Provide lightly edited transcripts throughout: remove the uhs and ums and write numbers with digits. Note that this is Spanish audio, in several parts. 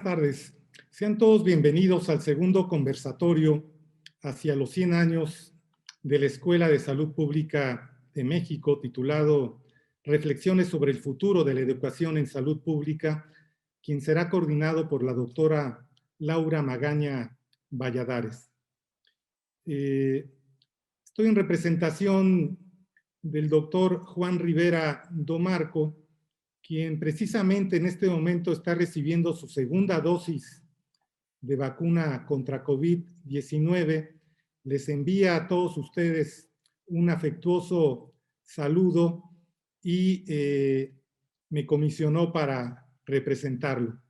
tardes. Sean todos bienvenidos al segundo conversatorio hacia los 100 años de la Escuela de Salud Pública de México, titulado Reflexiones sobre el futuro de la educación en salud pública, quien será coordinado por la doctora Laura Magaña Valladares. Estoy en representación del doctor Juan Rivera Domarco, quien precisamente en este momento está recibiendo su segunda dosis de vacuna contra COVID-19. Les envía a todos ustedes un afectuoso saludo y me comisionó para representarlo.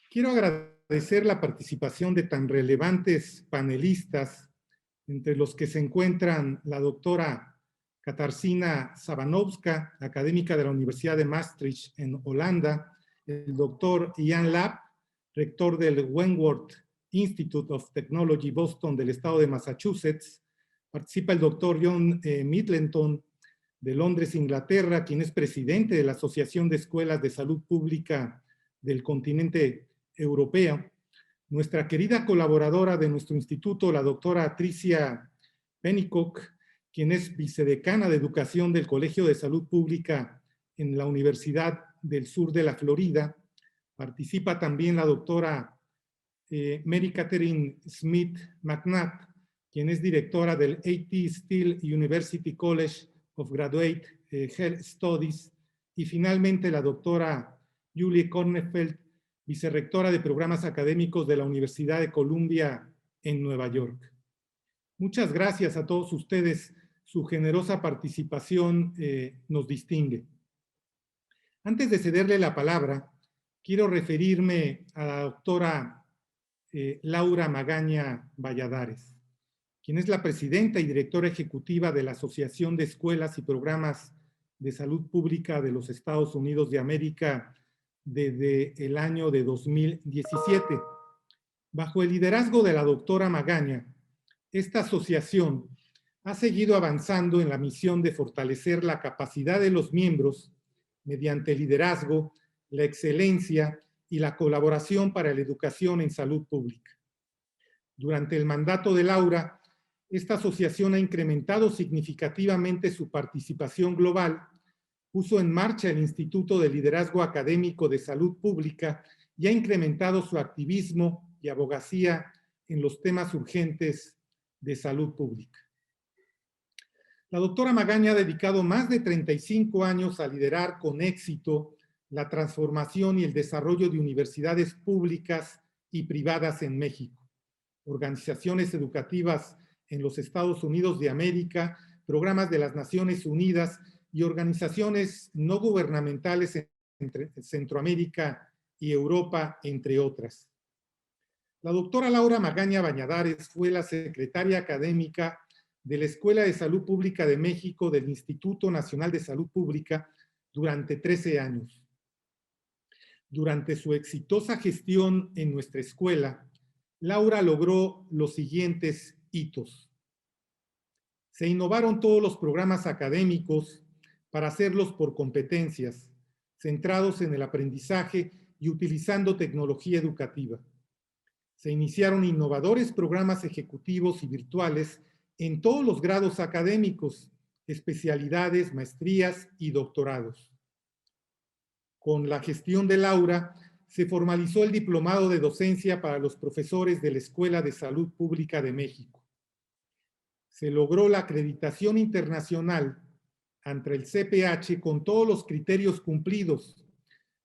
Quiero agradecer la participación de tan relevantes panelistas, entre los que se encuentran la doctora Katarzyna Sabanowska, académica de la Universidad de Maastricht en Holanda, el doctor Ian Lapp, rector del Wentworth Institute of Technology Boston del estado de Massachusetts. Participa el doctor John Middleton de Londres, Inglaterra, quien es presidente de la Asociación de Escuelas de Salud Pública del continente europeo. Nuestra querida colaboradora de nuestro instituto, la doctora Tricia Pennycook, quien es vicedecana de Educación del Colegio de Salud Pública en la Universidad del Sur de la Florida. Participa también la doctora Mary Catherine Smith McNatt, quien es directora del A.T. Still University College of Graduate Health Studies. Y finalmente la doctora Julie Kornefeld, vicerrectora de Programas Académicos de la Universidad de Columbia en Nueva York. Muchas gracias a todos ustedes. Su generosa participación nos distingue. Antes de cederle la palabra, quiero referirme a la doctora Laura Magaña Valladares, quien es la presidenta y directora ejecutiva de la Asociación de Escuelas y Programas de Salud Pública de los Estados Unidos de América desde el año de 2017. Bajo el liderazgo de la doctora Magaña, esta asociación ha seguido avanzando en la misión de fortalecer la capacidad de los miembros mediante el liderazgo, la excelencia y la colaboración para la educación en salud pública. Durante el mandato de Laura, esta asociación ha incrementado significativamente su participación global, puso en marcha el Instituto de Liderazgo Académico de Salud Pública y ha incrementado su activismo y abogacía en los temas urgentes de salud pública. La doctora Magaña ha dedicado más de 35 años a liderar con éxito la transformación y el desarrollo de universidades públicas y privadas en México, organizaciones educativas en los Estados Unidos de América, programas de las Naciones Unidas y organizaciones no gubernamentales entre Centroamérica y Europa, entre otras. La doctora Laura Magaña Valladares fue la secretaria académica de la Escuela de Salud Pública de México del Instituto Nacional de Salud Pública durante 13 años. Durante su exitosa gestión en nuestra escuela, Laura logró los siguientes hitos. Se innovaron todos los programas académicos para hacerlos por competencias, centrados en el aprendizaje y utilizando tecnología educativa. Se iniciaron innovadores programas ejecutivos y virtuales en todos los grados académicos, especialidades, maestrías y doctorados. Con la gestión de Laura, se formalizó el diplomado de docencia para los profesores de la Escuela de Salud Pública de México. Se logró la acreditación internacional ante el CPH con todos los criterios cumplidos,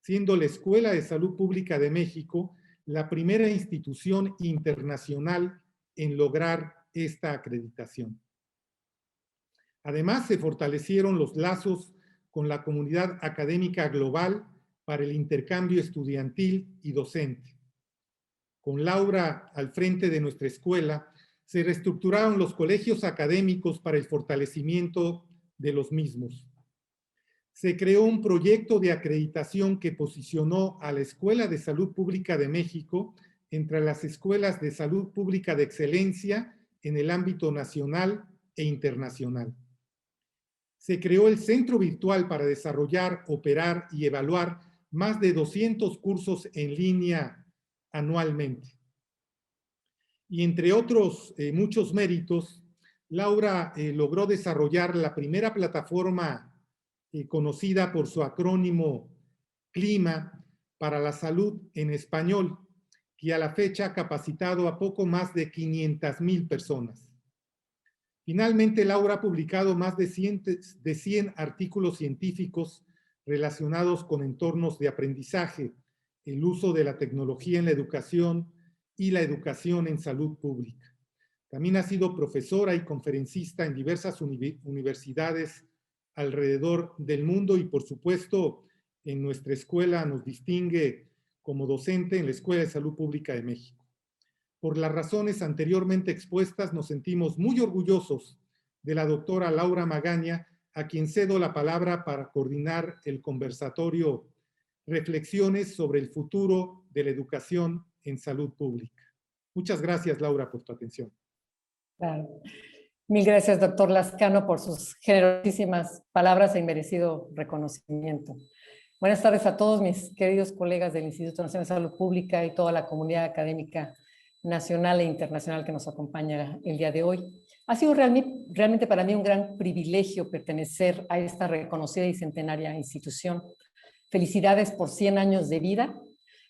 siendo la Escuela de Salud Pública de México la primera institución internacional en lograr esta acreditación. Además, se fortalecieron los lazos con la comunidad académica global para el intercambio estudiantil y docente. Con Laura al frente de nuestra escuela, se reestructuraron los colegios académicos para el fortalecimiento de los mismos. Se creó un proyecto de acreditación que posicionó a la Escuela de Salud Pública de México entre las escuelas de salud pública de excelencia en el ámbito nacional e internacional. Se creó el Centro Virtual para desarrollar, operar y evaluar más de 200 cursos en línea anualmente. Y entre otros muchos méritos, Laura logró desarrollar la primera plataforma conocida por su acrónimo CLIMA para la salud en español, que a la fecha ha capacitado a poco más de 500,000 personas. Finalmente, Laura ha publicado más de 100 artículos científicos relacionados con entornos de aprendizaje, el uso de la tecnología en la educación y la educación en salud pública. También ha sido profesora y conferencista en diversas universidades alrededor del mundo y, por supuesto, en nuestra escuela nos distingue como docente en la Escuela de Salud Pública de México. Por las razones anteriormente expuestas, nos sentimos muy orgullosos de la doctora Laura Magaña, a quien cedo la palabra para coordinar el conversatorio Reflexiones sobre el futuro de la educación en salud pública. Muchas gracias, Laura, por tu atención. Claro. Mil gracias, doctor Lascano, por sus generosísimas palabras e inmerecido reconocimiento. Buenas tardes a todos mis queridos colegas del Instituto Nacional de Salud Pública y toda la comunidad académica nacional e internacional que nos acompaña el día de hoy. Ha sido realmente para mí un gran privilegio pertenecer a esta reconocida y centenaria institución. Felicidades por 100 años de vida,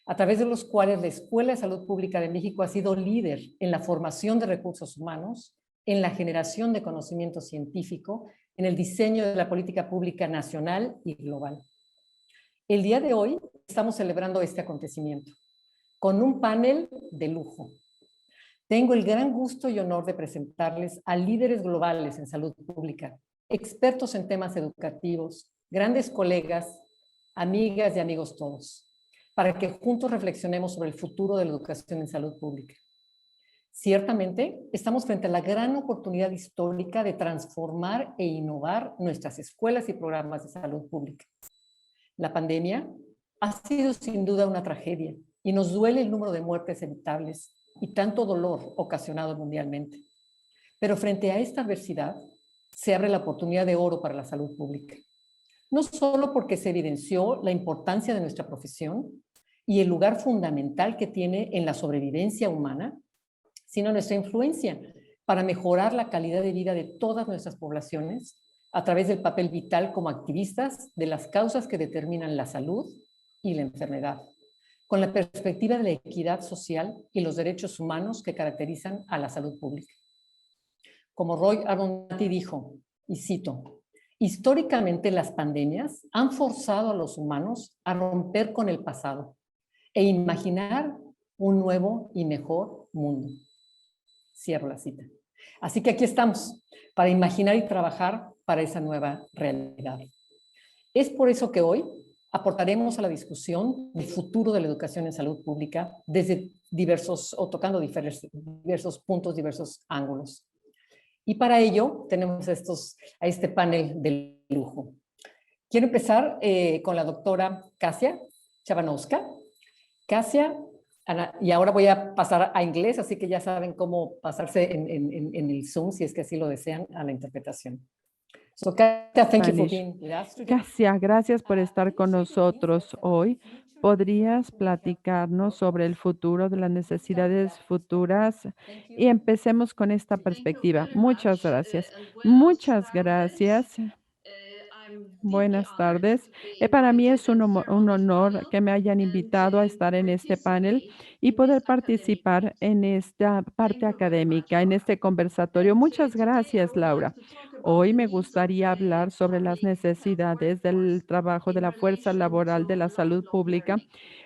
a través de los cuales la Escuela de Salud Pública de México ha sido líder en la formación de recursos humanos, en la generación de conocimiento científico, en el diseño de la política pública nacional y global. El día de hoy estamos celebrando este acontecimiento con un panel de lujo. Tengo el gran gusto y honor de presentarles a líderes globales en salud pública, expertos en temas educativos, grandes colegas, amigas y amigos todos, para que juntos reflexionemos sobre el futuro de la educación en salud pública. Ciertamente, estamos frente a la gran oportunidad histórica de transformar e innovar nuestras escuelas y programas de salud pública. La pandemia ha sido sin duda una tragedia y nos duele el número de muertes evitables y tanto dolor ocasionado mundialmente. Pero frente a esta adversidad, se abre la oportunidad de oro para la salud pública. No solo porque se evidenció la importancia de nuestra profesión y el lugar fundamental que tiene en la sobrevivencia humana, sino nuestra influencia para mejorar la calidad de vida de todas nuestras poblaciones a través del papel vital como activistas de las causas que determinan la salud y la enfermedad, con la perspectiva de la equidad social y los derechos humanos que caracterizan a la salud pública. Como Roy Abernathy dijo, y cito, históricamente las pandemias han forzado a los humanos a romper con el pasado e imaginar un nuevo y mejor mundo. Cierro la cita. Así que aquí estamos para imaginar y trabajar para esa nueva realidad. Es por eso que hoy aportaremos a la discusión del futuro de la educación en salud pública desde tocando diversos puntos, diversos ángulos. Y para ello tenemos a este panel de lujo. Quiero empezar con la doctora Kasia Chabanowska. Kasia, y ahora voy a pasar a inglés, así que ya saben cómo pasarse en el Zoom, si es que así lo desean, a la interpretación. So, Kasia, thank you for being with us today. Kasia, gracias por estar con nosotros hoy. ¿Podrías platicarnos sobre el futuro de las necesidades futuras? Y empecemos con esta perspectiva. Muchas gracias. Muchas gracias. Buenas tardes. Para mí es un honor que me hayan invitado a estar en este panel y poder participar en esta parte académica, en este conversatorio. Muchas gracias, Laura. Hoy me gustaría hablar sobre las necesidades del trabajo de la fuerza laboral de la salud pública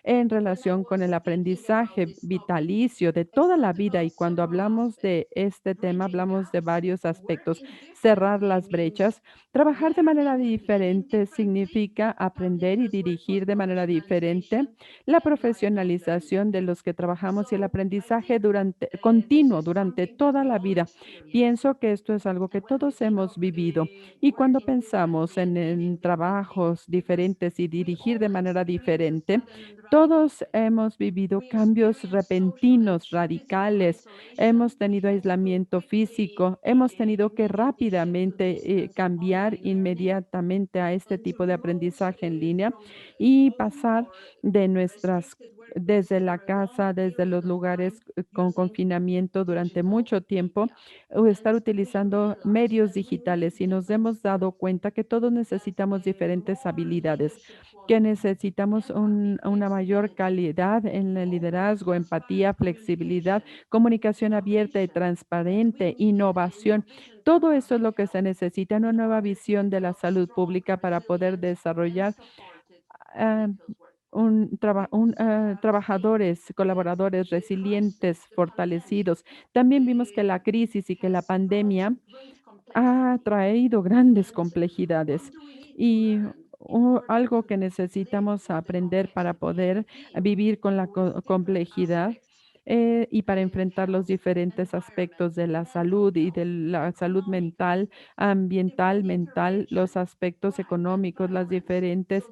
en relación con el aprendizaje vitalicio de toda la vida. Y cuando hablamos de este tema, hablamos de varios aspectos. Cerrar las brechas. Trabajar de manera diferente significa aprender y dirigir de manera diferente, la profesionalización de los que trabajamos y el aprendizaje continuo durante toda la vida. Pienso que esto es algo que todos hemos vivido y cuando pensamos en trabajos diferentes y dirigir de manera diferente, todos hemos vivido cambios repentinos, radicales. Hemos tenido aislamiento físico, hemos tenido que rápidamente cambiar inmediatamente a este tipo de aprendizaje en línea y pasar de nuestras desde la casa, desde los lugares con confinamiento durante mucho tiempo, o estar utilizando medios digitales y nos hemos dado cuenta que todos necesitamos diferentes habilidades, que necesitamos una mayor calidad en el liderazgo, empatía, flexibilidad, comunicación abierta y transparente, innovación. Todo eso es lo que se necesita, una nueva visión de la salud pública para poder desarrollar ah, trabajadores, colaboradores resilientes, fortalecidos. También vimos que la crisis y que la pandemia ha traído grandes complejidades y algo que necesitamos aprender para poder vivir con la complejidad y para enfrentar los diferentes aspectos de la salud y de la salud mental, ambiental, mental, los aspectos económicos, las diferentes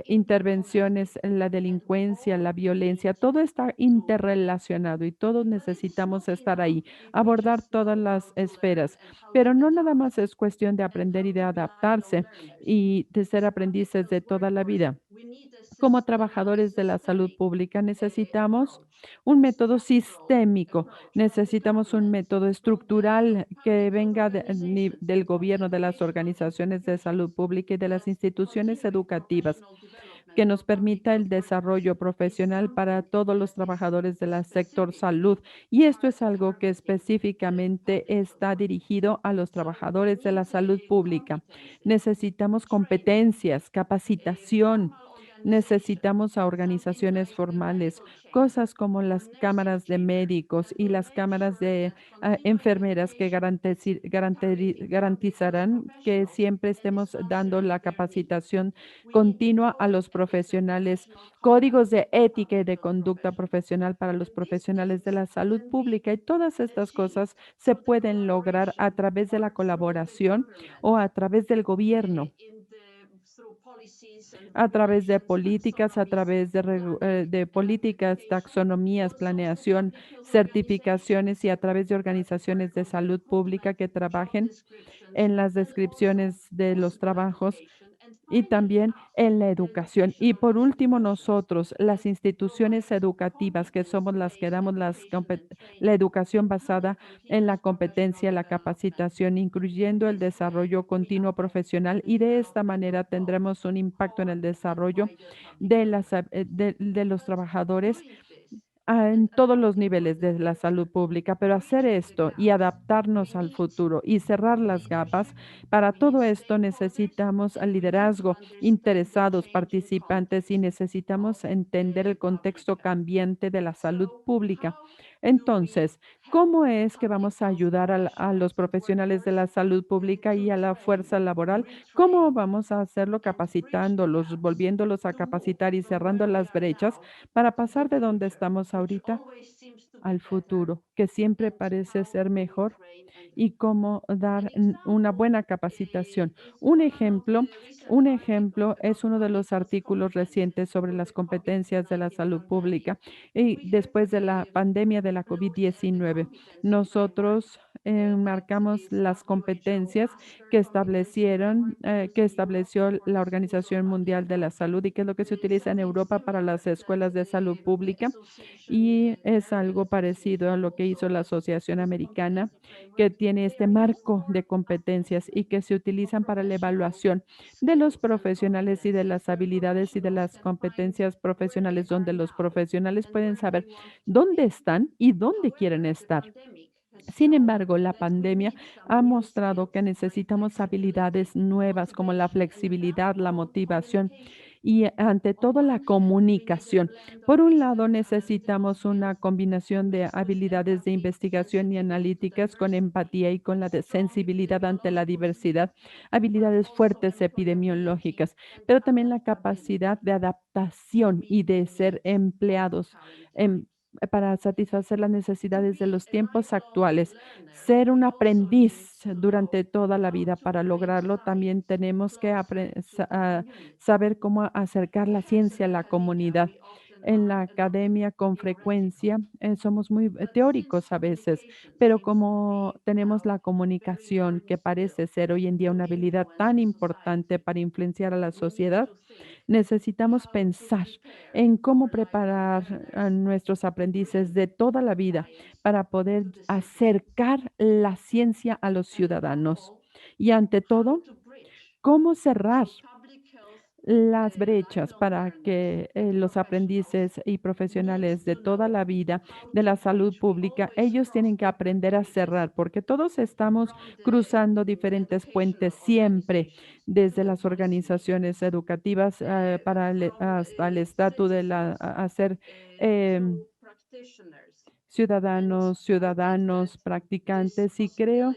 intervenciones en la delincuencia, la violencia, todo está interrelacionado y todos necesitamos estar ahí, abordar todas las esferas. Pero no nada más es cuestión de aprender y de adaptarse y de ser aprendices de toda la vida. Como trabajadores de la salud pública necesitamos un método sistémico, necesitamos un método estructural que venga del gobierno, de las organizaciones de salud pública y de las instituciones educativas que nos permita el desarrollo profesional para todos los trabajadores del sector salud. Y esto es algo que específicamente está dirigido a los trabajadores de la salud pública. Necesitamos competencias, capacitación. Necesitamos a organizaciones formales, cosas como las cámaras de médicos y las cámaras de enfermeras que garantizarán que siempre estemos dando la capacitación continua a los profesionales, códigos de ética y de conducta profesional para los profesionales de la salud pública y todas estas cosas se pueden lograr a través de la colaboración o a través del gobierno, a través de políticas, a través de políticas, taxonomías, planeación, certificaciones y a través de organizaciones de salud pública que trabajen en las descripciones de los trabajos y también en la educación. Y por último, nosotros, las instituciones educativas, que somos las que damos la educación basada en la competencia, la capacitación, incluyendo el desarrollo continuo profesional, y de esta manera tendremos un impacto en el desarrollo de los trabajadores en todos los niveles de la salud pública, pero hacer esto y adaptarnos al futuro y cerrar las gapas, para todo esto necesitamos al liderazgo, interesados, participantes y necesitamos entender el contexto cambiante de la salud pública. Entonces, ¿cómo es que vamos a ayudar a los profesionales de la salud pública y a la fuerza laboral? ¿Cómo vamos a hacerlo capacitándolos, volviéndolos a capacitar y cerrando las brechas para pasar de donde estamos ahorita al futuro, que siempre parece ser mejor y cómo dar una buena capacitación? Un ejemplo es uno de los artículos recientes sobre las competencias de la salud pública y después de la pandemia de la COVID-19. Nosotros marcamos las competencias que estableció la Organización Mundial de la Salud y que es lo que se utiliza en Europa para las escuelas de salud pública y es algo parecido a lo que hizo la Asociación Americana, que tiene este marco de competencias y que se utilizan para la evaluación de los profesionales y de las habilidades y de las competencias profesionales, donde los profesionales pueden saber dónde están y dónde quieren estar. Sin embargo, la pandemia ha mostrado que necesitamos habilidades nuevas como la flexibilidad, la motivación y ante todo la comunicación. Por un lado, necesitamos una combinación de habilidades de investigación y analíticas con empatía y con la sensibilidad ante la diversidad, habilidades fuertes epidemiológicas, pero también la capacidad de adaptación y de ser empleados. em, para satisfacer las necesidades de los tiempos actuales. Ser un aprendiz durante toda la vida. Para lograrlo, también tenemos que saber cómo acercar la ciencia a la comunidad. En la academia con frecuencia somos muy teóricos a veces, pero como tenemos la comunicación, que parece ser hoy en día una habilidad tan importante para influenciar a la sociedad, necesitamos pensar en cómo preparar a nuestros aprendices de toda la vida para poder acercar la ciencia a los ciudadanos. Y ante todo, cómo cerrar las brechas para que los aprendices y profesionales de toda la vida de la salud pública, ellos tienen que aprender a cerrar, porque todos estamos cruzando diferentes puentes siempre, desde las organizaciones educativas para hasta el estatus de hacer em, ciudadanos, practicantes, y creo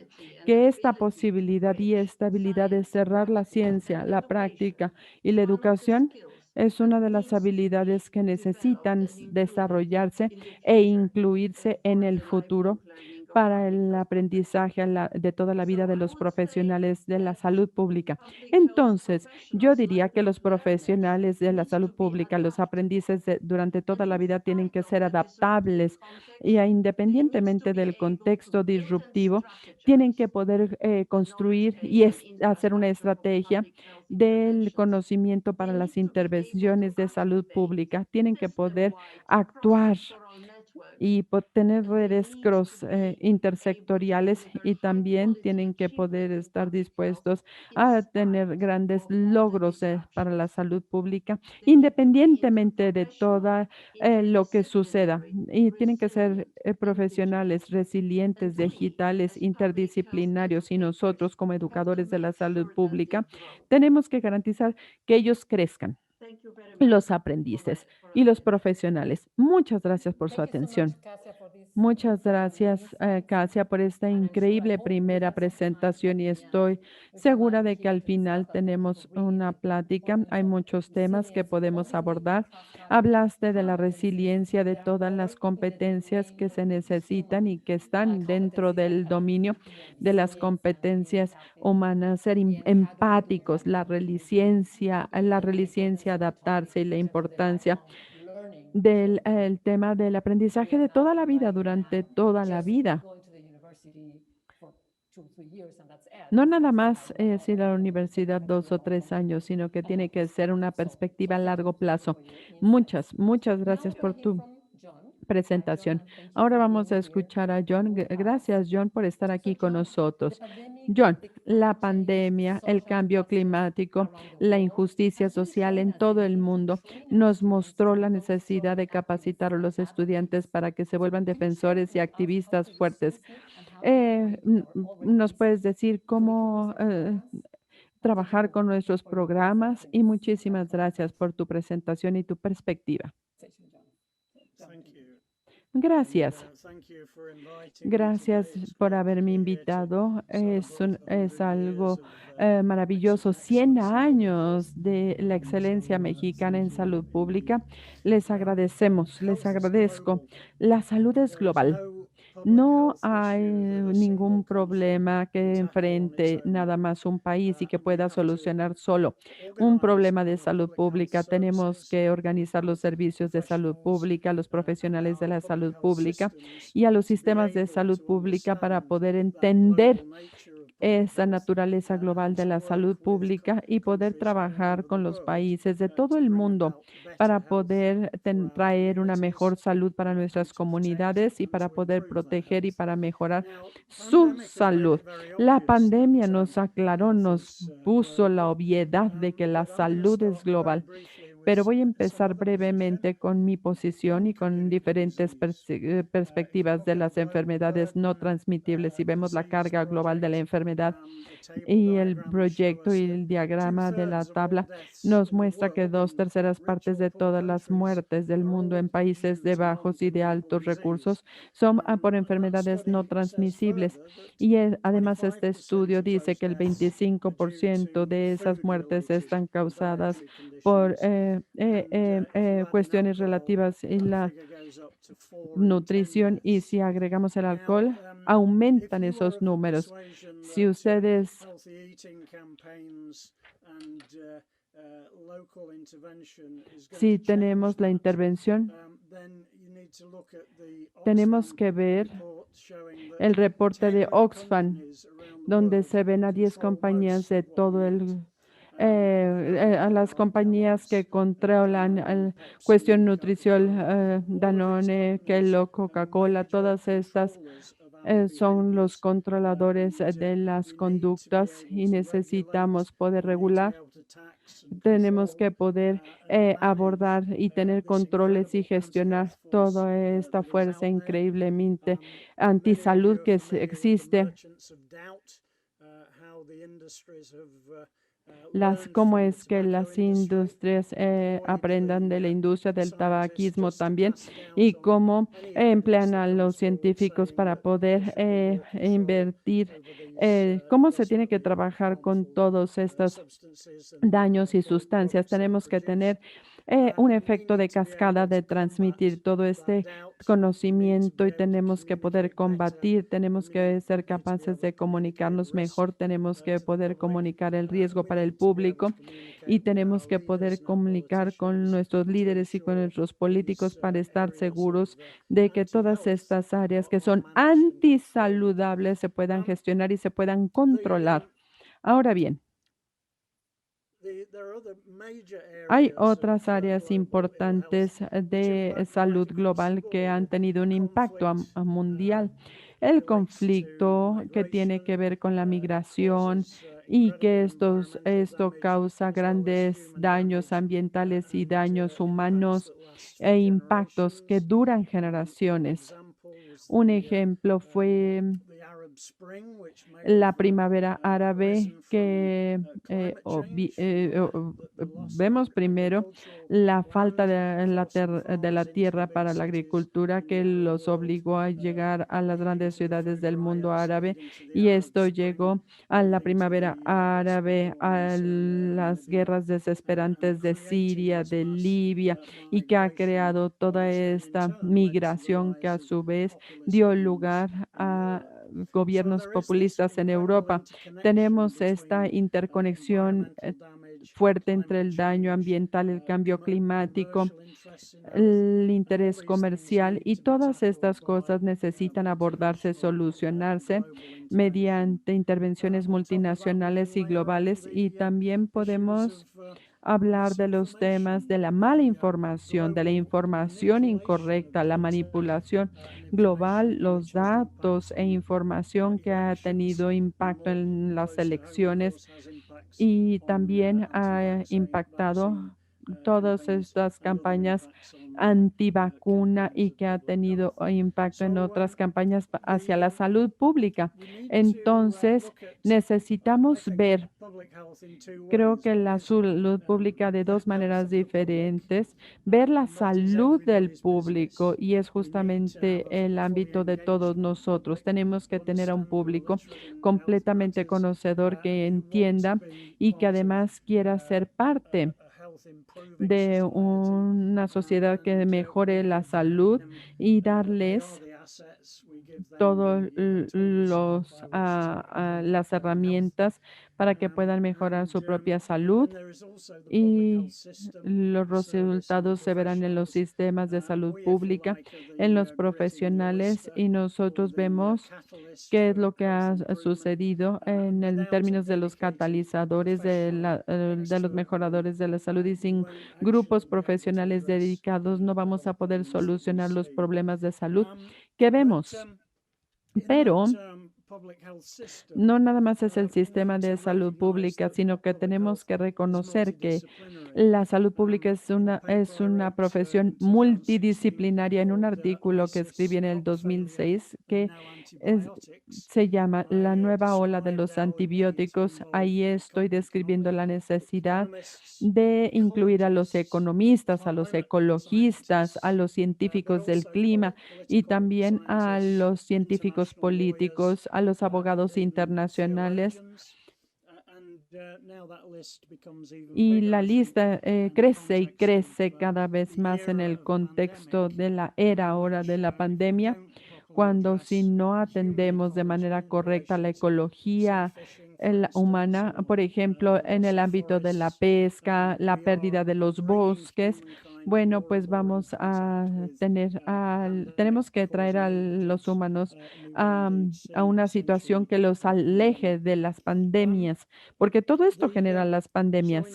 que esta posibilidad y esta habilidad de cerrar la ciencia, la práctica y la educación es una de las habilidades que necesitan desarrollarse e incluirse en el futuro para el aprendizaje de toda la vida de los profesionales de la salud pública. Entonces, yo diría que los profesionales de la salud pública, los aprendices durante toda la vida tienen que ser adaptables y independientemente del contexto disruptivo, tienen que poder construir y hacer una estrategia del conocimiento para las intervenciones de salud pública. Tienen que poder actuar y tener redes intersectoriales, y también tienen que poder estar dispuestos a tener grandes logros para la salud pública, independientemente de todo lo que suceda. Y tienen que ser profesionales, resilientes, digitales, interdisciplinarios, y nosotros como educadores de la salud pública tenemos que garantizar que ellos crezcan, los aprendices y los profesionales. Muchas gracias por su Thank you so much, atención. Kasia, for this Muchas gracias, wonderful presentation. Kasia, por esta And I'm sure, I increíble hope we primera have some time presentación, y at estoy we can segura de que hear al from final staff that thank you for tenemos bringing una the plática. importance Hay of muchos temas que resilience, not podemos only in the abordar. cross-cutting Hablaste de la competencies resiliencia, de that are todas las core in the competencias domain que of se necesitan human y que están dentro competencies like del dominio adaptability and de las resilience and being competencias adaptive. humanas, ser And how do we do empáticos, that? la And the importance resiliencia, of the adaptarse, topic y la in terms of the importancia lifelong learning. del So el tema del aprendizaje we are de toda not la vida, relying durante on toda la just vida. going to the university for 2 or 3 years and that's it. No It's nada also más about developing ir a la and universidad developing 2 o a 3 años, sino que tiene que ser staff. una perspectiva a Thank largo you plazo. for your insights. Muchas Now gracias we're going por to hear tu from John. Hi, John, presentación. and thank you Ahora for vamos being a here escuchar a John. with us. Gracias, John, por estar So, aquí con John, the nosotros. pandemic, John, the la climate change, pandemia, el social cambio injustice climático, around the la world injusticia has really social shown en us the todo el need to mundo train our nos students mostró to la become necesidad strong de capacitar a los estudiantes advocates. para que se So vuelvan can you share defensores y with us how activistas to use fuertes. CISNIP and how to integrate with our already ¿Nos puedes existing decir curriculums cómo or programs? And thank trabajar you con nuestros for your insights programas? in Y this muchísimas wonderful gracias por tu presentación y tu perspectiva. conversation, John. John, Thank thank you. you. Gracias. Thank you for inviting me Gracias today. It's por great to haberme be here to invitado. celebrate Es 100 years algo of maravilloso. Mexican 100 excellence in public años health. de la excelencia So mexicana thank en you. salud pública. Les agradecemos, les Health is agradezco. global. La salud es There is global. no public No health hay issue that a single ningún country problema can que tackle on its enfrente own. nada más un país y que And we pueda have to solucionar solo un organize problema de our salud public health pública. Tenemos services, que organizar los our servicios de salud professionals, pública, los and profesionales de our la public salud health pública systems y a los to be sistemas de able salud to pública para understand poder that global entender nature of public esa health naturaleza global and de to la work salud with pública y poder countries all trabajar over the con los world países de todo to el bring mundo about better para health poder for our traer una mejor communities salud para and nuestras to protect comunidades y and para to poder improve that proteger y health. para mejorar Now, the su pandemic has made salud. it very La obvious pandemia that nos aclaró, health nos is puso la global. obviedad de que la But I'm going to salud es start very global. briefly with Pero voy a some empezar other position brevemente con mi posición on y con communicable diferentes disease. If you perspectivas de look at las global enfermedades no burden, transmitibles y vemos la disease carga global de la project, enfermedad, the table y el diagrams show proyecto us y that el diagrama de la 2/3 of all tabla deaths nos in the muestra que world dos in terceras rich partes or de poor todas las countries muertes del are mundo all en países due de to bajos y de non-communicable altos disease. recursos son por And that enfermedades no study says transmisibles. further that Y además este 25% estudio of dice those que el deaths are due 25% to de esas muertes food-related están and causadas dietary por conditions. And if you add in cuestiones alcohol, relativas y that la figure goes up to 4 in 10 nutrición, y deaths. si agregamos el Now, alcohol, if aumentan you are esos of the números. persuasion Si that ustedes healthy eating campaigns and Si tenemos la intervención, tenemos que ver el reporte de Oxfam, donde se ven a 10 compañías de todo a las compañías que controlan cuestión nutricional, Danone, Kellogg, Coca-Cola, todas estas son los controladores de las conductas y necesitamos poder regular. Tenemos que poder abordar y tener controles y gestionar toda esta fuerza increíblemente antisalud que existe. Cómo es que las industrias aprendan de la industria del tabaquismo también y cómo emplean a los científicos para poder invertir, cómo se tiene que trabajar con todos estos daños y sustancias. Tenemos que tener un efecto de cascada de transmitir todo este conocimiento y tenemos que poder combatir, tenemos que ser capaces de comunicarnos mejor, tenemos que poder comunicar el riesgo para el público y tenemos que poder comunicar con nuestros líderes y con nuestros políticos para estar seguros de que todas estas áreas que son antisaludables se puedan gestionar y se puedan controlar. Ahora bien, hay otras áreas importantes de salud global que han tenido un impacto mundial. El conflicto que tiene que ver con la migración y que esto causa grandes daños ambientales y daños humanos e impactos que duran generaciones. Un ejemplo fue la primavera árabe que vemos primero la falta de la tierra para la agricultura que los obligó a llegar a las grandes ciudades del mundo árabe y esto llegó a la primavera árabe, a las guerras desesperantes de Siria, de Libia y que ha creado toda esta migración que a su vez dio lugar a gobiernos populistas en Europa. Tenemos esta interconexión fuerte entre el daño ambiental, el cambio climático, el interés comercial y todas estas cosas necesitan abordarse, solucionarse mediante intervenciones multinacionales y globales y también podemos hablar de los temas de la mala información, de la información incorrecta, la manipulación global, los datos e información que ha tenido impacto en las elecciones y también ha impactado todas estas campañas antivacuna y que ha tenido impacto en otras campañas hacia la salud pública. Entonces, necesitamos ver, creo que la salud pública de dos maneras diferentes, ver la salud del público y es justamente el ámbito de todos nosotros. Tenemos que tener a un público completamente conocedor que entienda y que además quiera ser parte de una sociedad que mejore la salud y darles todas las herramientas para que puedan mejorar su propia salud y los resultados se verán en los sistemas de salud pública, en los profesionales y nosotros vemos qué es lo que ha sucedido en términos de los catalizadores de los mejoradores de la salud y sin grupos profesionales dedicados no vamos a poder solucionar los problemas de salud que vemos. Pero no nada más es el sistema de salud pública, sino que tenemos que reconocer que la salud pública es una profesión multidisciplinaria. En un artículo que escribí en el 2006 que se llama La nueva ola de los antibióticos, ahí estoy describiendo la necesidad de incluir a los economistas, a los ecologistas, a los científicos del clima y también a los científicos políticos, a los abogados internacionales. Y la lista crece y crece cada vez más en el contexto de la era ahora de la pandemia, cuando si no atendemos de manera correcta la ecología, humana, por ejemplo, en el ámbito de la pesca, la pérdida de los bosques. Bueno, pues vamos a tenemos que traer a los humanos a una situación que los aleje de las pandemias, porque todo esto genera las pandemias.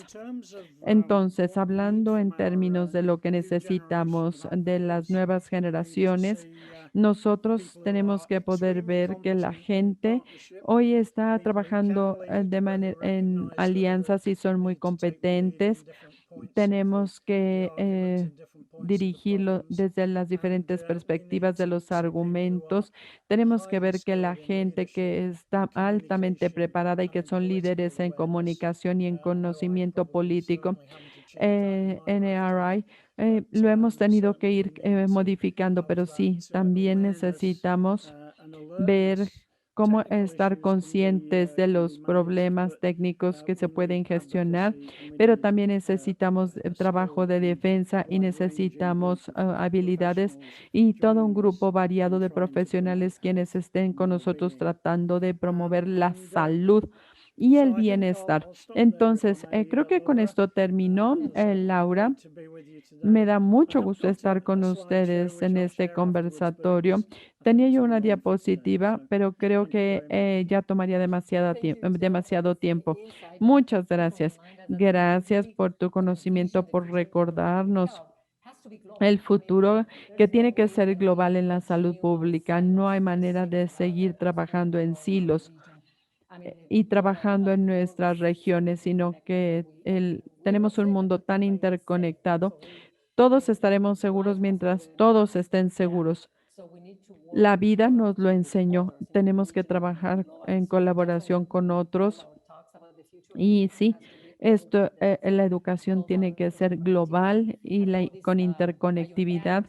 Entonces, hablando en términos de lo que necesitamos de las nuevas generaciones, nosotros tenemos que poder ver que la gente hoy está trabajando de manera en alianzas y son muy competentes. Tenemos que dirigirlo desde las diferentes perspectivas de los argumentos. Tenemos que ver que la gente que está altamente preparada y que son líderes en comunicación y en conocimiento político, NARI, lo hemos tenido que ir modificando, pero sí, también necesitamos ver cómo estar conscientes de los problemas técnicos que se pueden gestionar, pero también necesitamos trabajo de defensa y necesitamos habilidades y todo un grupo variado de profesionales quienes estén con nosotros tratando de promover la salud y el bienestar. Entonces, creo que con esto terminó, Laura. Me da mucho gusto estar con ustedes en este conversatorio. Tenía yo una diapositiva, pero creo que ya tomaría demasiado tiempo. Muchas gracias. Gracias por tu conocimiento, por recordarnos el futuro que tiene que ser global en la salud pública. No hay manera de seguir trabajando en silos y trabajando en nuestras regiones, sino que tenemos un mundo tan interconectado. Todos estaremos seguros mientras todos estén seguros. La vida nos lo enseñó. Tenemos que trabajar en colaboración con otros. Y sí, la educación tiene que ser global y con interconectividad.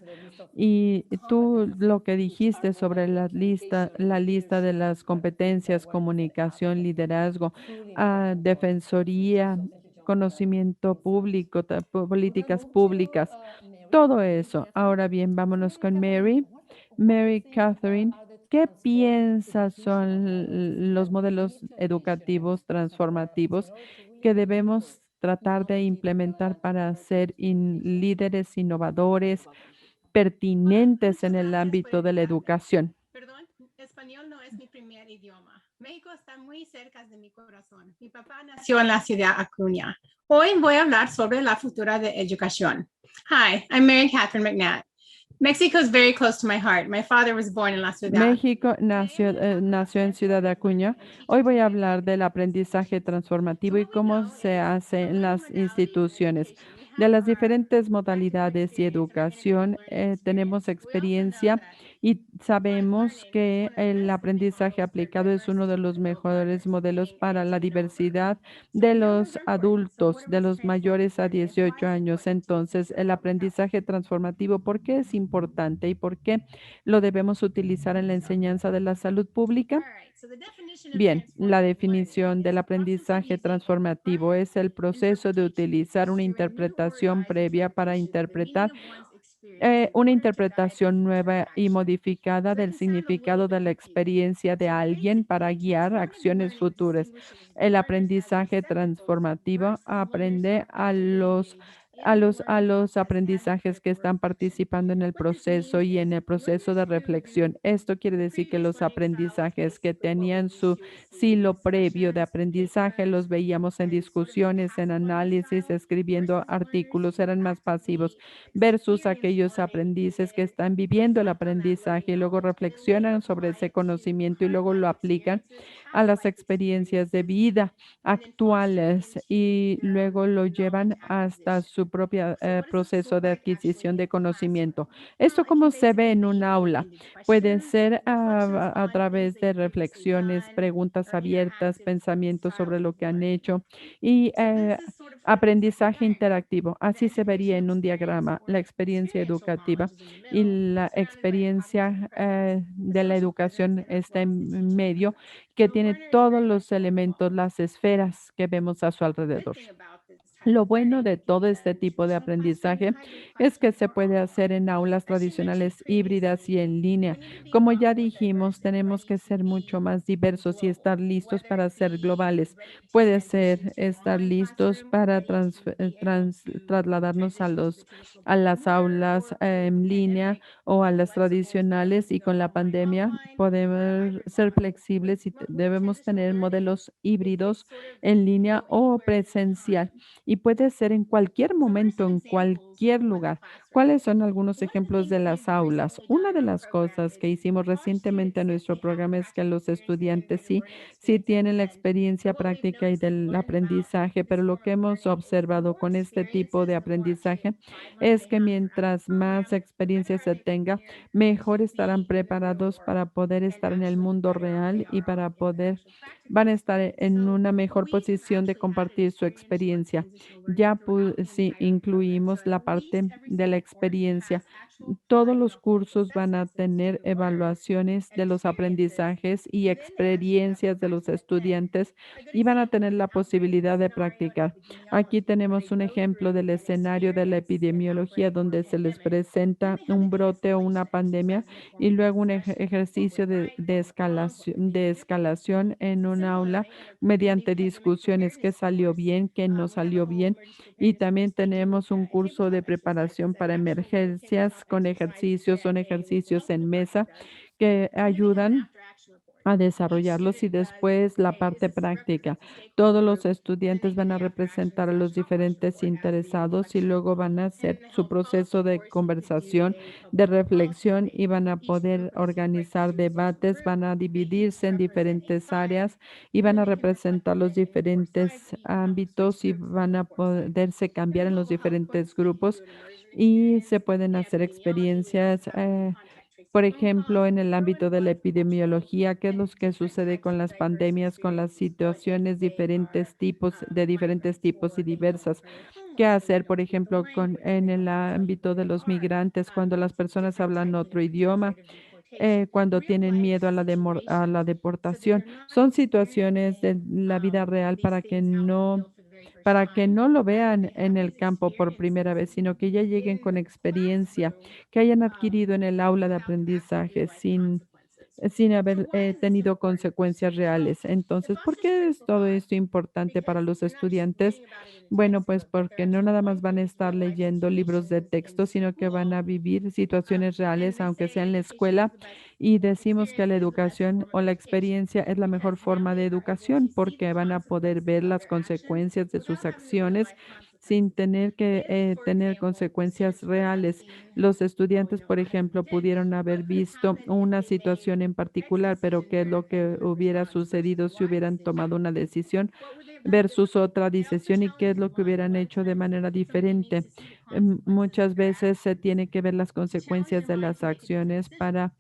Y tú lo que dijiste sobre la lista de las competencias, comunicación, liderazgo, defensoría, conocimiento público, políticas públicas, todo eso. Ahora bien, vámonos con Mary. Mary Catherine, ¿qué piensas son los modelos educativos transformativos que debemos tratar de implementar para ser líderes innovadores, pertinentes en el ámbito de la educación? Perdón, español no es mi primer idioma. México está muy cerca de mi corazón. Mi papá nació en la ciudad de Acuña. Hoy voy a hablar sobre la futura de educación. Hi, I'm Mary Catherine McNatt. Mexico is very close to my heart. My father was born in la ciudad. México nació en Ciudad de Acuña. Hoy voy a hablar del aprendizaje transformativo y cómo se hace en las instituciones. De las diferentes modalidades y educación, tenemos experiencia y sabemos que el aprendizaje aplicado es uno de los mejores modelos para la diversidad de los adultos, de los mayores a 18 años. Entonces, el aprendizaje transformativo, ¿por qué es importante y por qué lo debemos utilizar en la enseñanza de la salud pública? Bien, la definición del aprendizaje transformativo es el proceso de utilizar una interpretación previa para interpretar una interpretación nueva y modificada del significado de la experiencia de alguien para guiar acciones futuras. El aprendizaje transformativo aprende a los aprendizajes que están participando en el proceso y en el proceso de reflexión. Esto quiere decir que los aprendizajes que tenían su silo previo de aprendizaje los veíamos en discusiones, en análisis, escribiendo artículos, eran más pasivos versus aquellos aprendices que están viviendo el aprendizaje y luego reflexionan sobre ese conocimiento y luego lo aplican a las experiencias de vida actuales y luego lo llevan hasta su propio proceso de adquisición de conocimiento. ¿Esto cómo se ve en un aula? Puede ser a través de reflexiones, preguntas abiertas, pensamientos sobre lo que han hecho y aprendizaje interactivo. Así se vería en un diagrama la experiencia educativa y la experiencia de la educación está en medio, que tiene todos los elementos, las esferas que vemos a su alrededor. Lo bueno de todo este tipo de aprendizaje es que se puede hacer en aulas tradicionales híbridas y en línea. Como ya dijimos, tenemos que ser mucho más diversos y estar listos para ser globales. Puede ser estar listos para trasladarnos a las aulas en línea o a las tradicionales, y con la pandemia podemos ser flexibles y debemos tener modelos híbridos en línea o presencial, y puede ser en cualquier momento, en cualquier lugar. ¿Cuáles son algunos ejemplos de las aulas? Una de las cosas que hicimos recientemente en nuestro programa es que los estudiantes sí tienen la experiencia práctica y del aprendizaje, pero lo que hemos observado con este tipo de aprendizaje es que mientras más experiencia se tenga, mejor estarán preparados para poder estar en el mundo real y para poder van a estar en una mejor posición de compartir su experiencia. Ya sí, incluimos la parte de la experiencia. Todos los cursos van a tener evaluaciones de los aprendizajes y experiencias de los estudiantes, y van a tener la posibilidad de practicar. Aquí tenemos un ejemplo del escenario de la epidemiología donde se les presenta un brote o una pandemia, y luego un ejercicio de escalación en un aula mediante discusiones: qué salió bien, qué no salió bien. Y también tenemos un curso de preparación para emergencias con ejercicios, son ejercicios en mesa que ayudan a desarrollarlos, y después la parte práctica. Todos los estudiantes van a representar a los diferentes interesados y luego van a hacer su proceso de conversación, de reflexión, y van a poder organizar debates, van a dividirse en diferentes áreas y van a representar los diferentes ámbitos y van a poderse cambiar en los diferentes grupos, y se pueden hacer experiencias. Por ejemplo, en el ámbito de la epidemiología, ¿qué es lo que sucede con las pandemias, con las situaciones diferentes tipos y diversas? ¿Qué hacer, por ejemplo, en el ámbito de los migrantes, cuando las personas hablan otro idioma, cuando tienen miedo a a la deportación? Son situaciones de la vida real para que no lo vean en el campo por primera vez, sino que ya lleguen con experiencia, que hayan adquirido en el aula de aprendizaje sin haber tenido consecuencias reales. Entonces, ¿por qué es todo esto importante para los estudiantes? Bueno, pues porque no nada más van a estar leyendo libros de texto, sino que van a vivir situaciones reales, aunque sea en la escuela. Y decimos que la educación o la experiencia es la mejor forma de educación, porque van a poder ver las consecuencias de sus acciones sin tener que tener consecuencias reales. Los estudiantes, por ejemplo, pudieron haber visto una situación en particular, pero ¿qué es lo que hubiera sucedido si hubieran tomado una decisión versus otra decisión, y qué es lo que hubieran hecho de manera diferente? Muchas veces se tiene que ver las consecuencias de las acciones para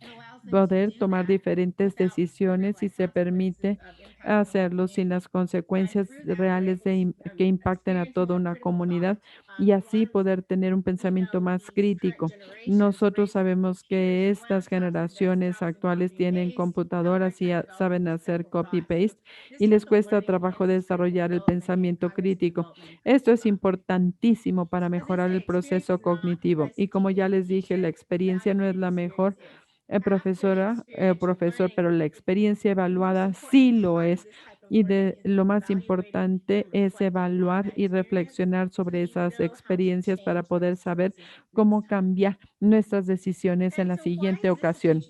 poder tomar diferentes decisiones, y se permite hacerlo sin las consecuencias reales que impacten a toda una comunidad, y así poder tener un pensamiento más crítico. Nosotros sabemos que estas generaciones actuales tienen computadoras y saben hacer copy-paste, y les cuesta trabajo desarrollar el pensamiento crítico. Esto es importantísimo para mejorar el proceso cognitivo. Y como ya les dije, la experiencia no es la mejor profesor, pero la experiencia evaluada sí lo es. Y lo más importante es evaluar y reflexionar sobre esas experiencias para poder saber cómo cambiar nuestras decisiones en la siguiente ocasión.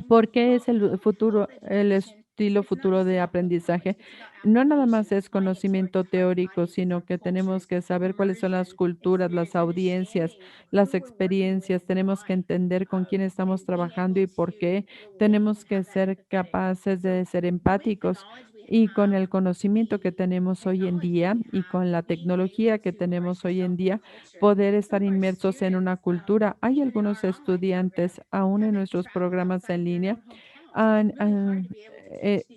¿Por qué es el estilo futuro de aprendizaje? No nada más es conocimiento teórico, sino que tenemos que saber cuáles son las culturas, las audiencias, las experiencias. Tenemos que entender con quién estamos trabajando y por qué. Tenemos que ser capaces de ser empáticos. Y con el conocimiento que tenemos hoy en día y con la tecnología que tenemos hoy en día, poder estar inmersos en una cultura. Hay algunos estudiantes, aún en nuestros programas en línea,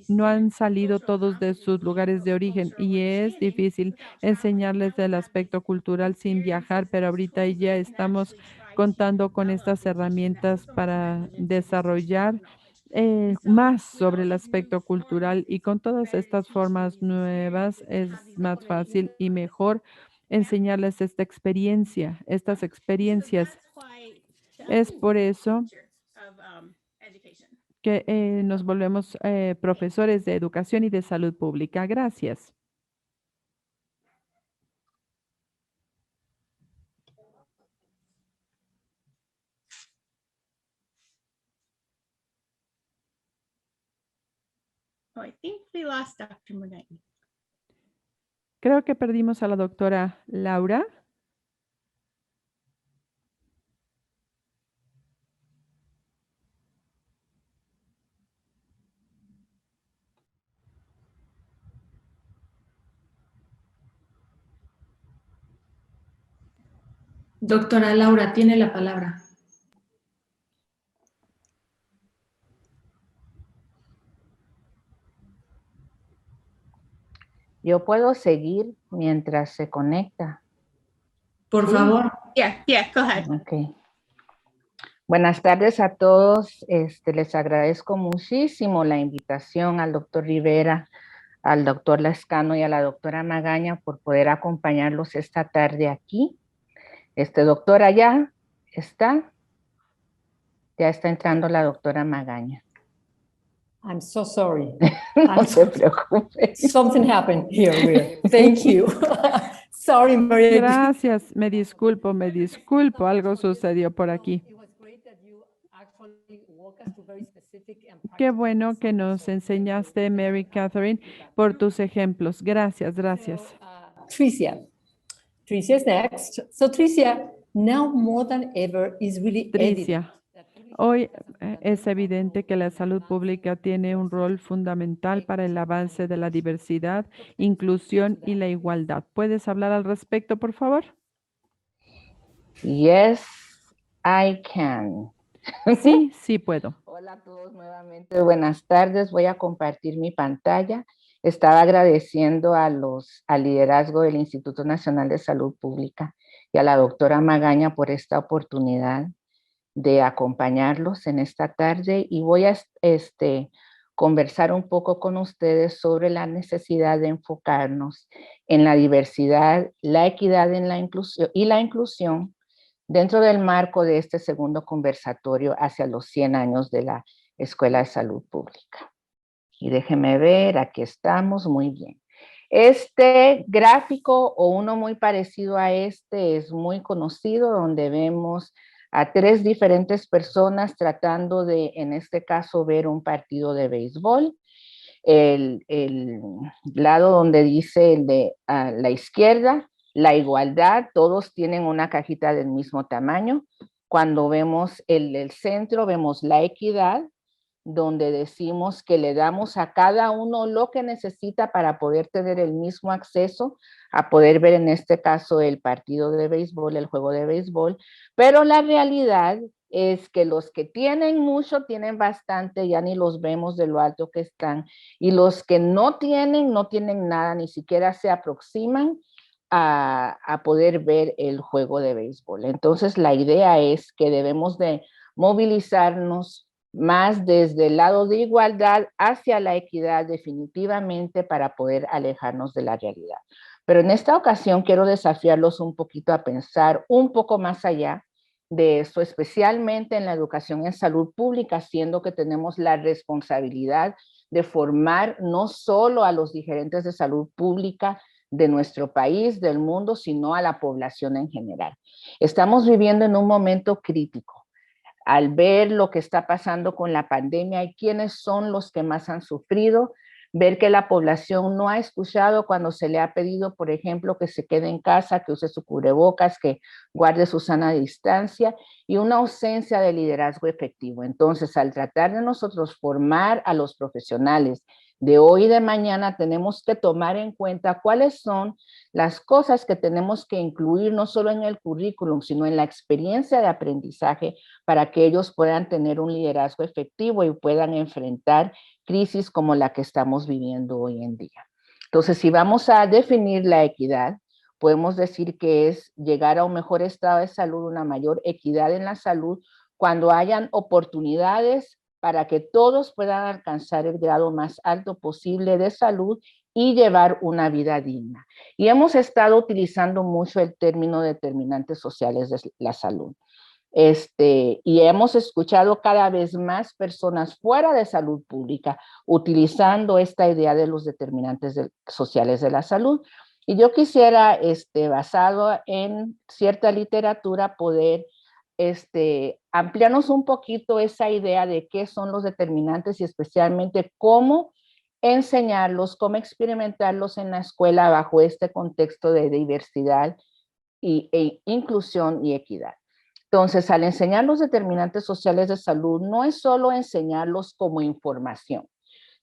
no han salido todos de sus lugares de origen, y es difícil enseñarles el aspecto cultural sin viajar, pero ahorita ya estamos contando con estas herramientas para desarrollar más sobre el aspecto cultural, y con todas estas formas nuevas es más fácil y mejor enseñarles esta experiencia, estas experiencias. Es por eso que nos volvemos profesores de educación y de salud pública. Gracias. Oh, I think we lost Dr. Magaña. Creo que perdimos a la doctora Laura. Doctora Laura, tiene la palabra. Yo puedo seguir mientras se conecta. Por Sí. favor. Yeah, go ahead. Ok. Buenas tardes a todos. Les agradezco muchísimo la invitación al doctor Rivera, al doctor Lascano y a la doctora Magaña por poder acompañarlos esta tarde aquí. Doctora, ¿ya está? Ya está entrando la doctora Magaña. I'm so sorry. No se preocupe. Something happened here. Weird. Thank you. Sorry, Maria. Gracias. Me disculpo. Algo sucedió por aquí. Qué bueno que nos enseñaste, Mary Catherine, por tus ejemplos. Gracias. Tricia. Tricia's next. So Tricia, now more than ever is really evident. Tricia, hoy es evidente que la salud pública tiene un rol fundamental para el avance de la diversidad, inclusión y la igualdad. ¿Puedes hablar al respecto, por favor? Yes, I can. Sí puedo. Hola a todos nuevamente. Buenas tardes. Voy a compartir mi pantalla. Estaba agradeciendo al liderazgo del Instituto Nacional de Salud Pública y a la doctora Magaña por esta oportunidad de acompañarlos en esta tarde, y voy a conversar un poco con ustedes sobre la necesidad de enfocarnos en la diversidad, la equidad en la inclusión dentro del marco de este segundo conversatorio hacia los 100 años de la Escuela de Salud Pública. Y déjenme ver, aquí estamos, muy bien. Este gráfico, o uno muy parecido a este, es muy conocido, donde vemos a 3 diferentes personas tratando de, en este caso, ver un partido de béisbol. El lado donde dice el de la izquierda, la igualdad, todos tienen una cajita del mismo tamaño. Cuando vemos el centro, vemos la equidad, donde decimos que le damos a cada uno lo que necesita para poder tener el mismo acceso a poder ver, en este caso, el partido de béisbol, el juego de béisbol. Pero la realidad es que los que tienen mucho, tienen bastante, ya ni los vemos de lo alto que están. Y los que no tienen nada, ni siquiera se aproximan a poder ver el juego de béisbol. Entonces, la idea es que debemos de movilizarnos más desde el lado de igualdad hacia la equidad, definitivamente, para poder alejarnos de la realidad. Pero en esta ocasión quiero desafiarlos un poquito a pensar un poco más allá de eso, especialmente en la educación en salud pública, siendo que tenemos la responsabilidad de formar no solo a los dirigentes de salud pública de nuestro país, del mundo, sino a la población en general. Estamos viviendo en un momento crítico. Al ver lo que está pasando con la pandemia y quiénes son los que más han sufrido, ver que la población no ha escuchado cuando se le ha pedido, por ejemplo, que se quede en casa, que use su cubrebocas, que guarde su sana distancia, y una ausencia de liderazgo efectivo. Entonces, al tratar de nosotros formar a los profesionales de hoy y de mañana, tenemos que tomar en cuenta cuáles son las cosas que tenemos que incluir no solo en el currículum, sino en la experiencia de aprendizaje, para que ellos puedan tener un liderazgo efectivo y puedan enfrentar crisis como la que estamos viviendo hoy en día. Entonces, si vamos a definir la equidad, podemos decir que es llegar a un mejor estado de salud, una mayor equidad en la salud, cuando hayan oportunidades para que todos puedan alcanzar el grado más alto posible de salud y llevar una vida digna. Y hemos estado utilizando mucho el término determinantes sociales de la salud. Y hemos escuchado cada vez más personas fuera de salud pública utilizando esta idea de los determinantes sociales de la salud. Y yo quisiera, basado en cierta literatura, poder ampliarnos un poquito esa idea de qué son los determinantes y especialmente cómo enseñarlos, cómo experimentarlos en la escuela bajo este contexto de diversidad e inclusión y equidad. Entonces, al enseñar los determinantes sociales de salud, no es solo enseñarlos como información,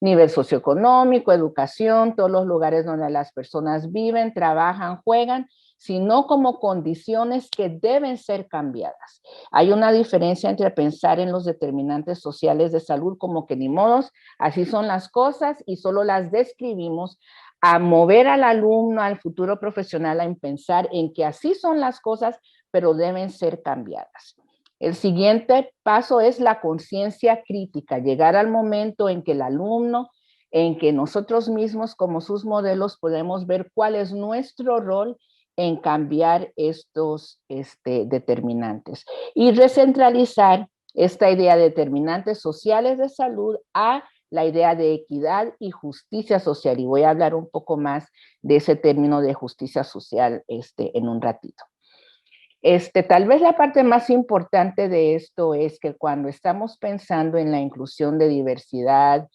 nivel socioeconómico, educación, todos los lugares donde las personas viven, trabajan, juegan, sino como condiciones que deben ser cambiadas. Hay una diferencia entre pensar en los determinantes sociales de salud como que ni modos, así son las cosas y solo las describimos, a mover al alumno, al futuro profesional, a pensar en que así son las cosas, pero deben ser cambiadas. El siguiente paso es la conciencia crítica, llegar al momento en que el alumno, en que nosotros mismos como sus modelos podemos ver cuál es nuestro rol en cambiar estos determinantes y recentralizar esta idea de determinantes sociales de salud a la idea de equidad y justicia social. Y voy a hablar un poco más de ese término de justicia social en un ratito. Tal vez la parte más importante de esto es que cuando estamos pensando en la inclusión de diversidad,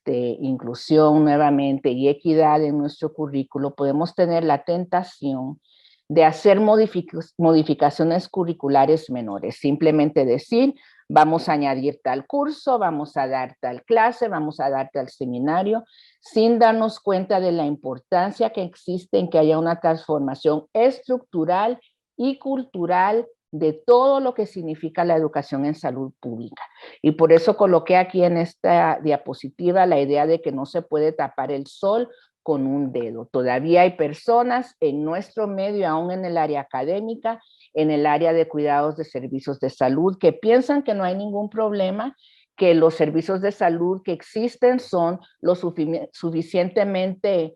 inclusión nuevamente y equidad en nuestro currículo, podemos tener la tentación de hacer modificaciones curriculares menores. Simplemente decir, vamos a añadir tal curso, vamos a dar tal clase, vamos a dar tal seminario, sin darnos cuenta de la importancia que existe en que haya una transformación estructural y cultural de todo lo que significa la educación en salud pública. Y por eso coloqué aquí en esta diapositiva la idea de que no se puede tapar el sol con un dedo. Todavía hay personas en nuestro medio, aún en el área académica, en el área de cuidados de servicios de salud, que piensan que no hay ningún problema, que los servicios de salud que existen son lo suficientemente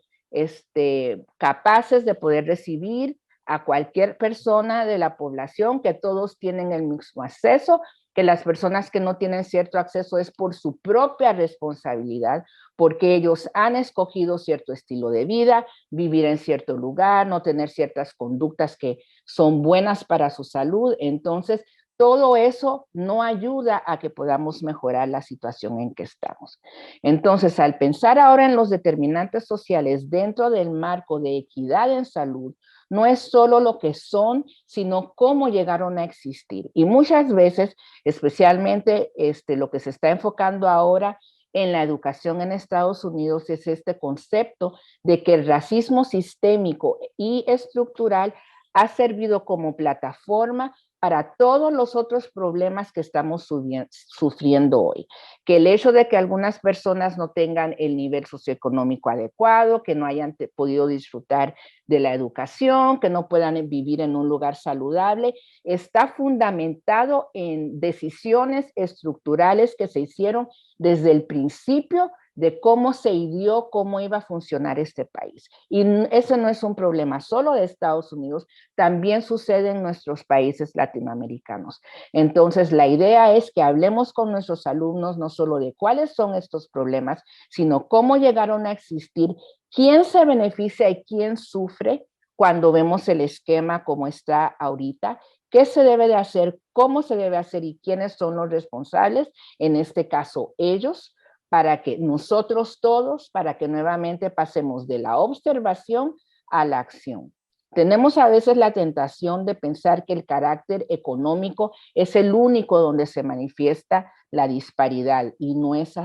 capaces de poder recibir a cualquier persona de la población, que todos tienen el mismo acceso, que las personas que no tienen cierto acceso es por su propia responsabilidad, porque ellos han escogido cierto estilo de vida, vivir en cierto lugar, no tener ciertas conductas que son buenas para su salud. Entonces, todo eso no ayuda a que podamos mejorar la situación en que estamos. Entonces, al pensar ahora en los determinantes sociales dentro del marco de equidad en salud, no es solo lo que son, sino cómo llegaron a existir. Y muchas veces, especialmente lo que se está enfocando ahora en la educación en Estados Unidos, es este concepto de que el racismo sistémico y estructural ha servido como plataforma para todos los otros problemas que estamos sufriendo hoy. Que el hecho de que algunas personas no tengan el nivel socioeconómico adecuado, que no hayan podido disfrutar de la educación, que no puedan vivir en un lugar saludable, está fundamentado en decisiones estructurales que se hicieron desde el principio de cómo se ideó, cómo iba a funcionar este país. Y ese no es un problema solo de Estados Unidos, también sucede en nuestros países latinoamericanos. Entonces, la idea es que hablemos con nuestros alumnos no solo de cuáles son estos problemas, sino cómo llegaron a existir, quién se beneficia y quién sufre cuando vemos el esquema como está ahorita, qué se debe de hacer, cómo se debe hacer y quiénes son los responsables, en este caso ellos, para que nosotros todos, para que nuevamente pasemos de la observación a la acción. Tenemos a veces la tentación de pensar que el carácter económico es el único donde se manifiesta la disparidad y no es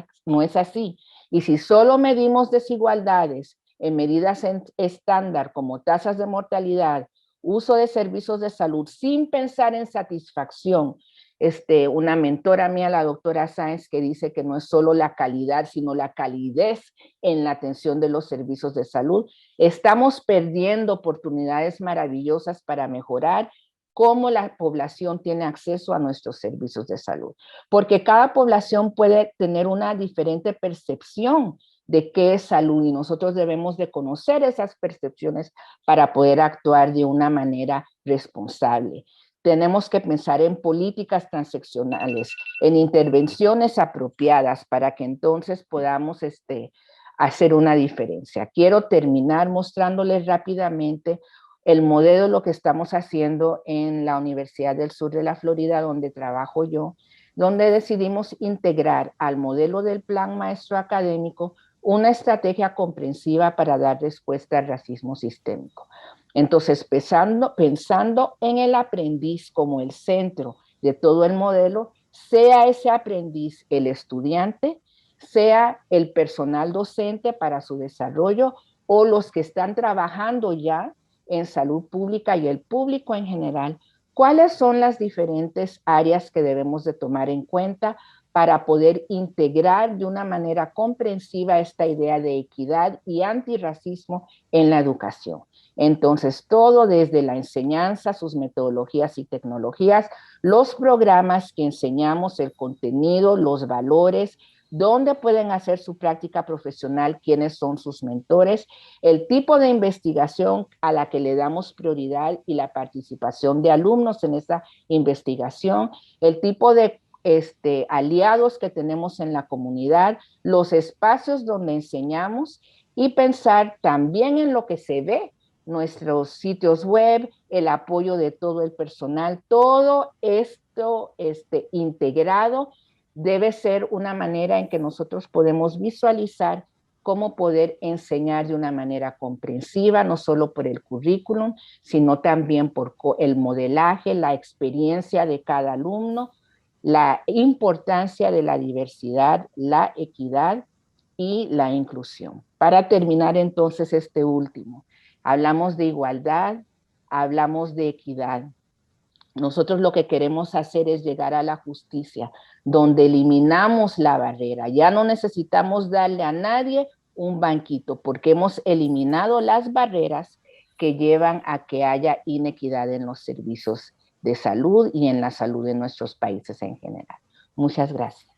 así. Y si solo medimos desigualdades en medidas estándar como tasas de mortalidad, uso de servicios de salud sin pensar en satisfacción, una mentora mía, la doctora Sáenz, que dice que no es solo la calidad, sino la calidez en la atención de los servicios de salud. Estamos perdiendo oportunidades maravillosas para mejorar cómo la población tiene acceso a nuestros servicios de salud, porque cada población puede tener una diferente percepción de qué es salud y nosotros debemos de conocer esas percepciones para poder actuar de una manera responsable. Tenemos que pensar en políticas transaccionales, en intervenciones apropiadas para que entonces podamos hacer una diferencia. Quiero terminar mostrándoles rápidamente el modelo de lo que estamos haciendo en la Universidad del Sur de la Florida, donde trabajo yo, donde decidimos integrar al modelo del Plan Maestro Académico una estrategia comprensiva para dar respuesta al racismo sistémico. Entonces, pensando en el aprendiz como el centro de todo el modelo, sea ese aprendiz el estudiante, sea el personal docente para su desarrollo o los que están trabajando ya en salud pública y el público en general, ¿cuáles son las diferentes áreas que debemos de tomar en cuenta para poder integrar de una manera comprensiva esta idea de equidad y antirracismo en la educación? Entonces, todo desde la enseñanza, sus metodologías y tecnologías, los programas que enseñamos, el contenido, los valores, dónde pueden hacer su práctica profesional, quiénes son sus mentores, el tipo de investigación a la que le damos prioridad y la participación de alumnos en esa investigación, el tipo de aliados que tenemos en la comunidad, los espacios donde enseñamos y pensar también en lo que se ve, nuestros sitios web, el apoyo de todo el personal, todo esto integrado debe ser una manera en que nosotros podemos visualizar cómo poder enseñar de una manera comprensiva, no solo por el currículum, sino también por el modelaje, la experiencia de cada alumno, la importancia de la diversidad, la equidad y la inclusión. Para terminar entonces este último, hablamos de igualdad, hablamos de equidad. Nosotros lo que queremos hacer es llegar a la justicia, donde eliminamos la barrera. Ya no necesitamos darle a nadie un banquito, porque hemos eliminado las barreras que llevan a que haya inequidad en los servicios de salud y en la salud de nuestros países en general. Muchas gracias.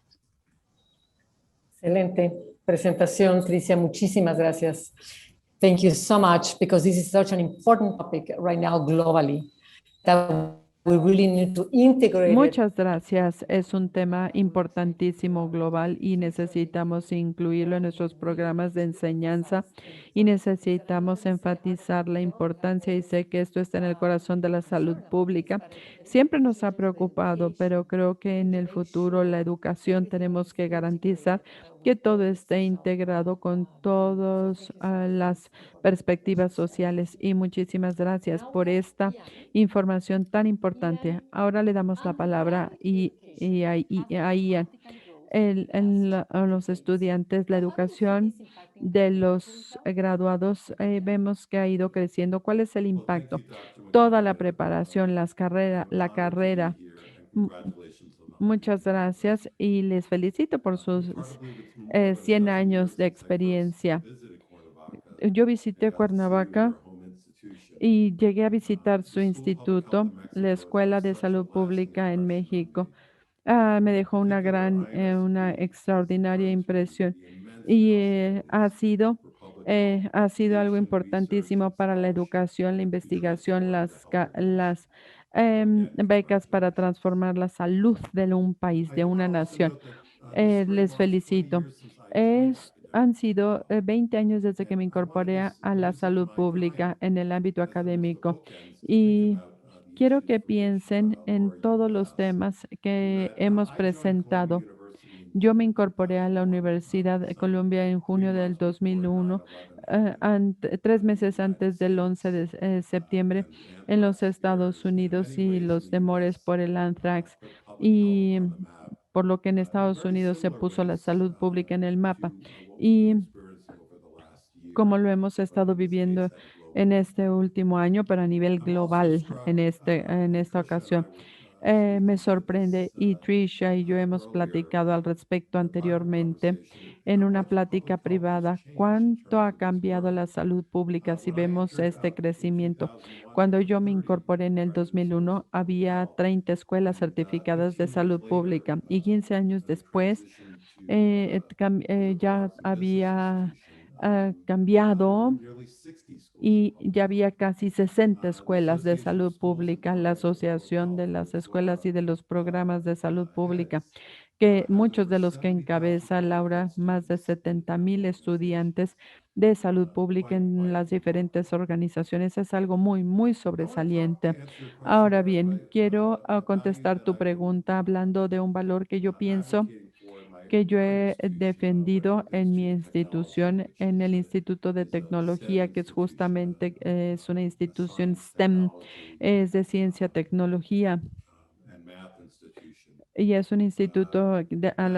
Excelente presentación, Tricia. Muchísimas gracias. Thank you so much, because this is such an important topic right now globally that we really need to integrate it. Muchas gracias. Es un tema importantísimo global y necesitamos incluirlo en nuestros programas de enseñanza y necesitamos enfatizar la importancia, y sé que esto está en el corazón de la salud pública. Siempre nos ha preocupado, pero creo que en el futuro la educación tenemos que garantizar que todo esté integrado con todas las perspectivas sociales. Y muchísimas gracias por esta información tan importante. Ahora le damos la palabra a Ian. A los estudiantes, la educación de los graduados, vemos que ha ido creciendo. ¿Cuál es el impacto? Toda la preparación, la carrera. Muchas gracias y les felicito por sus 100 años de experiencia. Yo visité Cuernavaca y llegué a visitar su instituto, la Escuela de Salud Pública en México. Me dejó una extraordinaria impresión y ha sido algo importantísimo para la educación, la investigación, las becas para transformar la salud de un país, de una nación. Les felicito. Han sido 20 años desde que me incorporé a la salud pública en el ámbito académico y quiero que piensen en todos los temas que hemos presentado. Yo me incorporé a la Universidad de Columbia en junio del 2001, 3 meses antes del 11 de septiembre en los Estados Unidos y los temores por el anthrax, y por lo que en Estados Unidos se puso la salud pública en el mapa. Y como lo hemos estado viviendo en este último año, pero a nivel global en esta ocasión. Me sorprende y Trisha y yo hemos platicado al respecto anteriormente en una plática privada. ¿Cuánto ha cambiado la salud pública si vemos este crecimiento? Cuando yo me incorporé en el 2001, había 30 escuelas certificadas de salud pública y 15 años después ya había cambiado y ya había casi 60 escuelas de salud pública, la Asociación de las Escuelas y de los Programas de Salud Pública, que muchos de los que encabeza Laura, más de 70,000 estudiantes de salud pública en las diferentes organizaciones, es algo muy, muy sobresaliente. Ahora bien, quiero contestar tu pregunta hablando de un valor que yo pienso que yo he defendido en mi institución, en el Instituto de Tecnología, que es justamente es una institución STEM, es de ciencia, tecnología, y es un instituto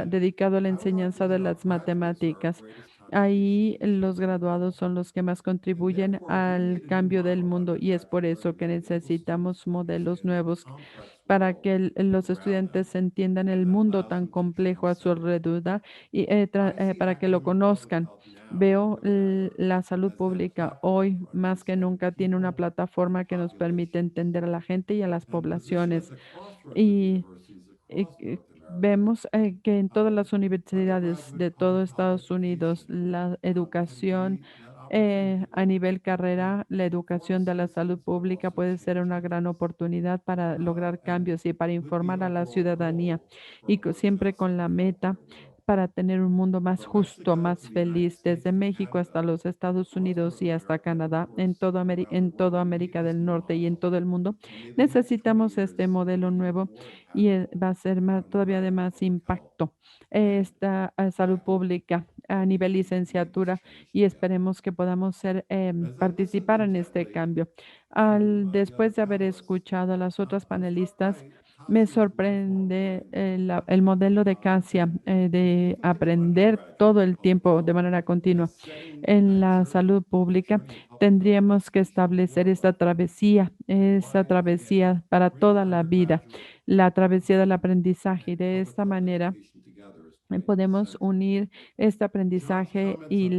dedicado a la enseñanza de las matemáticas. Ahí los graduados son los que más contribuyen al cambio del mundo y es por eso que necesitamos modelos nuevos para que los estudiantes entiendan el mundo tan complejo a su alrededor y para que lo conozcan. Veo la salud pública hoy más que nunca tiene una plataforma que nos permite entender a la gente y a las poblaciones. Y vemos que en todas las universidades de todo Estados Unidos, la educación a nivel carrera, la educación de la salud pública puede ser una gran oportunidad para lograr cambios y para informar a la ciudadanía y siempre con la meta para tener un mundo más justo, más feliz, desde México hasta los Estados Unidos y hasta Canadá, en toda América del Norte y en todo el mundo. Necesitamos este modelo nuevo y va a ser todavía de más impacto esta salud pública a nivel licenciatura y esperemos que podamos participar en este cambio. Después de haber escuchado a las otras panelistas, me sorprende el modelo de CASIA, de aprender todo el tiempo de manera continua. En la salud pública tendríamos que establecer esta travesía para toda la vida, la travesía del aprendizaje. Y de esta manera podemos unir este aprendizaje y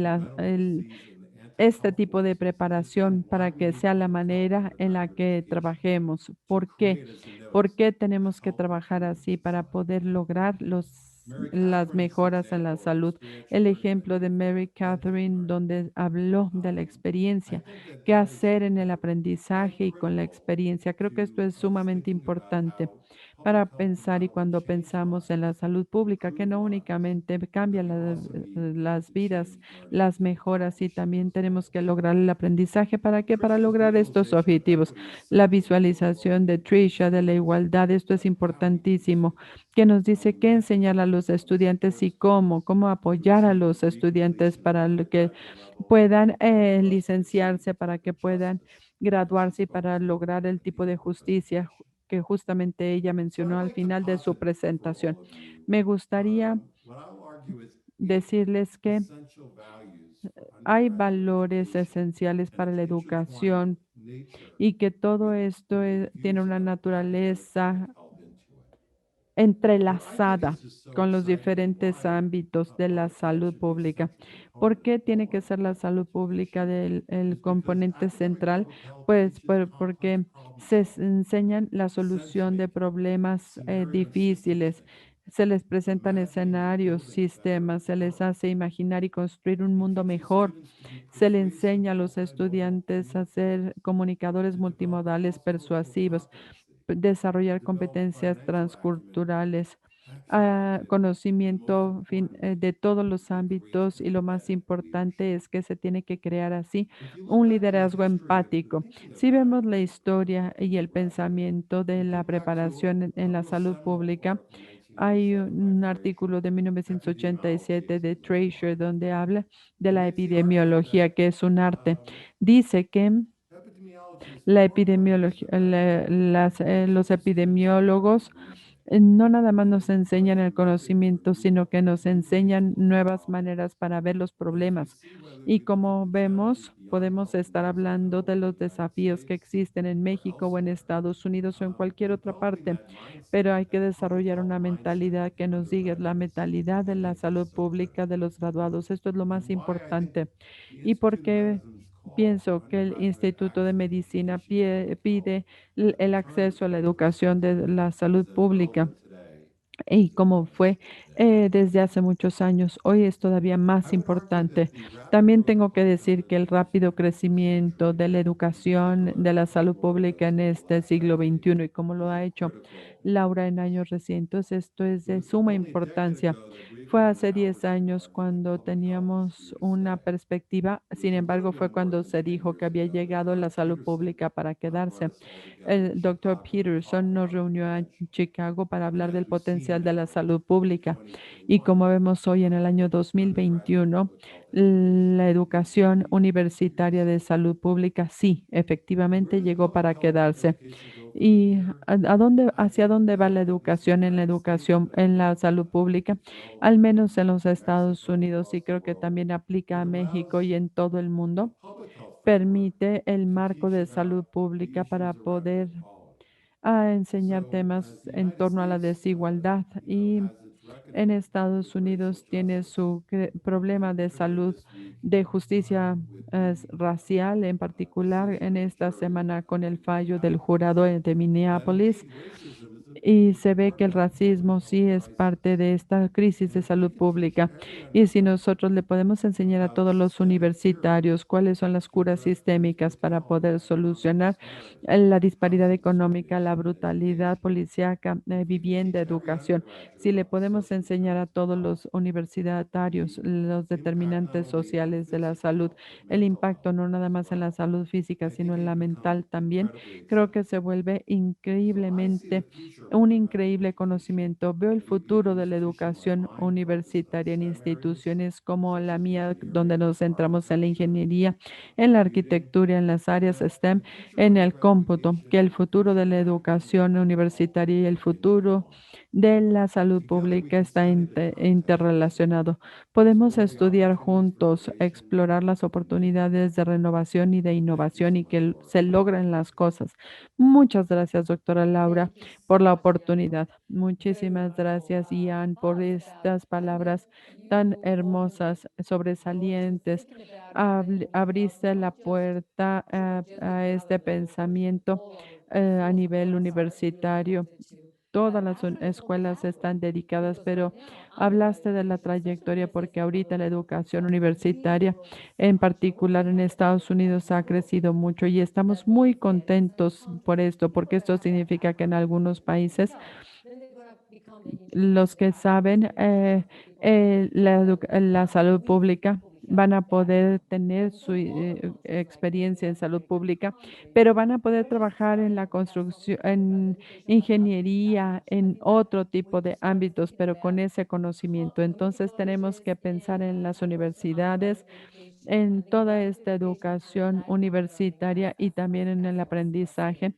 este tipo de preparación para que sea la manera en la que trabajemos. ¿Por qué? ¿Por qué tenemos que trabajar así para poder lograr las mejoras en la salud? El ejemplo de Mary Catherine, donde habló de la experiencia, qué hacer en el aprendizaje y con la experiencia. Creo que esto es sumamente importante para pensar y cuando pensamos en la salud pública, que no únicamente cambia las vidas, las mejoras y también tenemos que lograr el aprendizaje. ¿Para qué? Para lograr estos objetivos. La visualización de Trisha de la igualdad, esto es importantísimo, que nos dice qué enseñar a los estudiantes y cómo apoyar a los estudiantes para que puedan licenciarse, para que puedan graduarse y para lograr el tipo de justicia que justamente ella mencionó al final de su presentación. Me gustaría decirles que hay valores esenciales para la educación y que todo esto tiene una naturaleza entrelazada con los diferentes ámbitos de la salud pública. ¿Por qué tiene que ser la salud pública el componente central? Pues porque enseñan la solución de problemas difíciles. Se les presentan escenarios, sistemas, se les hace imaginar y construir un mundo mejor. Se le enseña a los estudiantes a ser comunicadores multimodales persuasivos, desarrollar competencias transculturales, conocimiento de todos los ámbitos y lo más importante es que se tiene que crear así un liderazgo empático. Si vemos la historia y el pensamiento de la preparación en la salud pública, hay un artículo de 1987 de Tracer donde habla de la epidemiología, que es un arte. Dice que la epidemiología, los epidemiólogos No nada más nos enseñan el conocimiento, sino que nos enseñan nuevas maneras para ver los problemas. Y como vemos, podemos estar hablando de los desafíos que existen en México o en Estados Unidos o en cualquier otra parte, pero hay que desarrollar una mentalidad que nos diga, la mentalidad de la salud pública de los graduados. Esto es lo más importante. ¿Y por qué pienso que el Instituto de Medicina pide el acceso a la educación de la salud pública? Y como fue desde hace muchos años, hoy es todavía más importante. También tengo que decir que el rápido crecimiento de la educación de la salud pública en este siglo XXI y como lo ha hecho Laura en años recientes, esto es de suma importancia. Fue hace 10 años cuando teníamos una perspectiva, sin embargo, fue cuando se dijo que había llegado la salud pública para quedarse. El doctor Peterson nos reunió en Chicago para hablar del potencial de la salud pública. Y como vemos hoy en el año 2021, la educación universitaria de salud pública sí, efectivamente llegó para quedarse. ¿Y hacia dónde va la educación, en la salud pública? Al menos en los Estados Unidos y creo que también aplica a México y en todo el mundo. Permite el marco de salud pública para poder enseñar temas en torno a la desigualdad y en Estados Unidos tiene su problema de salud, de justicia racial, en particular en esta semana con el fallo del jurado de Minneapolis. Y se ve que el racismo sí es parte de esta crisis de salud pública. Y si nosotros le podemos enseñar a todos los universitarios cuáles son las curas sistémicas para poder solucionar la disparidad económica, la brutalidad policíaca, vivienda, educación. Si le podemos enseñar a todos los universitarios los determinantes sociales de la salud, el impacto no nada más en la salud física, sino en la mental también, creo que se vuelve increíblemente un increíble conocimiento. Veo el futuro de la educación universitaria en instituciones como la mía, donde nos centramos en la ingeniería, en la arquitectura, en las áreas STEM, en el cómputo, que el futuro de la educación universitaria y el futuro de la salud pública está interrelacionado. Podemos estudiar juntos, explorar las oportunidades de renovación y de innovación y que se logren las cosas. Muchas gracias, doctora Laura, por la oportunidad. Muchísimas gracias, Ian, por estas palabras tan hermosas, sobresalientes. Abriste la puerta a este pensamiento a nivel universitario. Todas las escuelas están dedicadas, pero hablaste de la trayectoria porque ahorita la educación universitaria, en particular en Estados Unidos, ha crecido mucho y estamos muy contentos por esto, porque esto significa que en algunos países los que saben la salud pública van a poder tener su experiencia en salud pública, pero van a poder trabajar en la construcción, en ingeniería, en otro tipo de ámbitos, pero con ese conocimiento. Entonces tenemos que pensar en las universidades, en toda esta educación universitaria y también en el aprendizaje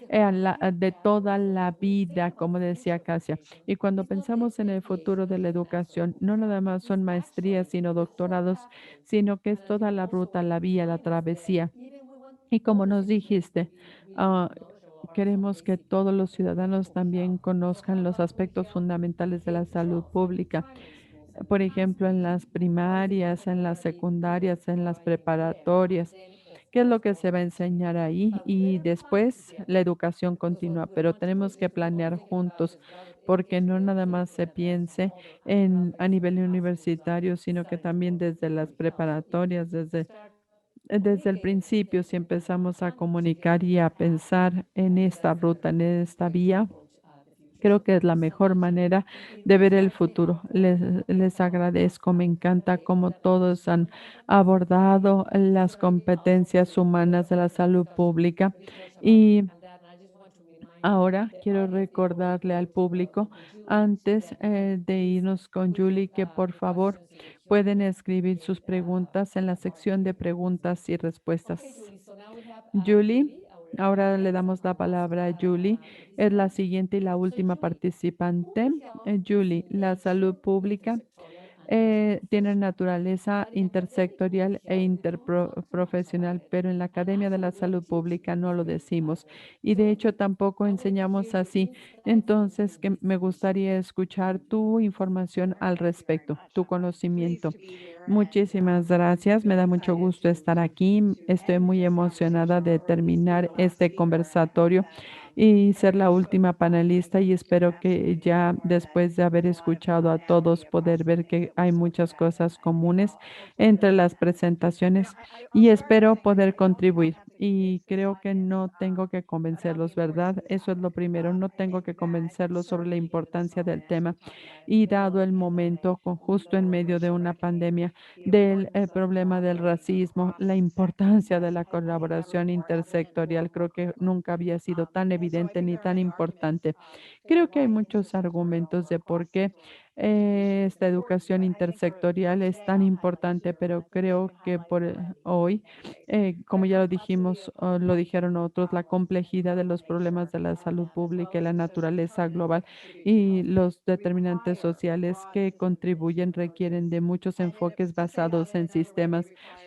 de toda la vida, como decía Casia. Y cuando pensamos en el futuro de la educación, no nada más son maestrías, sino doctorados, sino que es toda la ruta, la vía, la travesía. Y como nos dijiste, ah, queremos que todos los ciudadanos también conozcan los aspectos fundamentales de la salud pública, por ejemplo, en las primarias, en las secundarias, en las preparatorias. ¿Qué es lo que se va a enseñar ahí? Y después la educación continua, pero tenemos que planear juntos porque no nada más se piense a nivel universitario, sino que también desde las preparatorias, desde el principio, si empezamos a comunicar y a pensar en esta ruta, en esta vía, creo que es la mejor manera de ver el futuro. Les agradezco, me encanta cómo todos han abordado las competencias humanas de la salud pública. Y ahora quiero recordarle al público, antes de irnos con Julie, que por favor pueden escribir sus preguntas en la sección de preguntas y respuestas. Julie. Ahora le damos la palabra a Julie. Es la siguiente y la última participante. Julie, la salud pública tiene naturaleza intersectorial e interprofesional, pero en la Academia de la Salud Pública no lo decimos y de hecho tampoco enseñamos así. Entonces, que me gustaría escuchar tu información al respecto, tu conocimiento. Muchísimas gracias. Me da mucho gusto estar aquí. Estoy muy emocionada de terminar este conversatorio y ser la última panelista y espero que ya después de haber escuchado a todos poder ver que hay muchas cosas comunes entre las presentaciones y espero poder contribuir. Y creo que no tengo que convencerlos, ¿verdad? Eso es lo primero, no tengo que convencerlos sobre la importancia del tema. Y dado el momento, justo en medio de una pandemia, del problema del racismo, la importancia de la colaboración intersectorial, creo que nunca había sido tan evidente ni tan importante. Creo que hay muchos argumentos de por qué esta educación intersectorial es tan importante, pero creo que por hoy, como ya lo dijimos, lo dijeron otros, la complejidad de los problemas de la salud pública y la naturaleza global y los determinantes sociales que contribuyen requieren de muchos enfoques basados en sistemas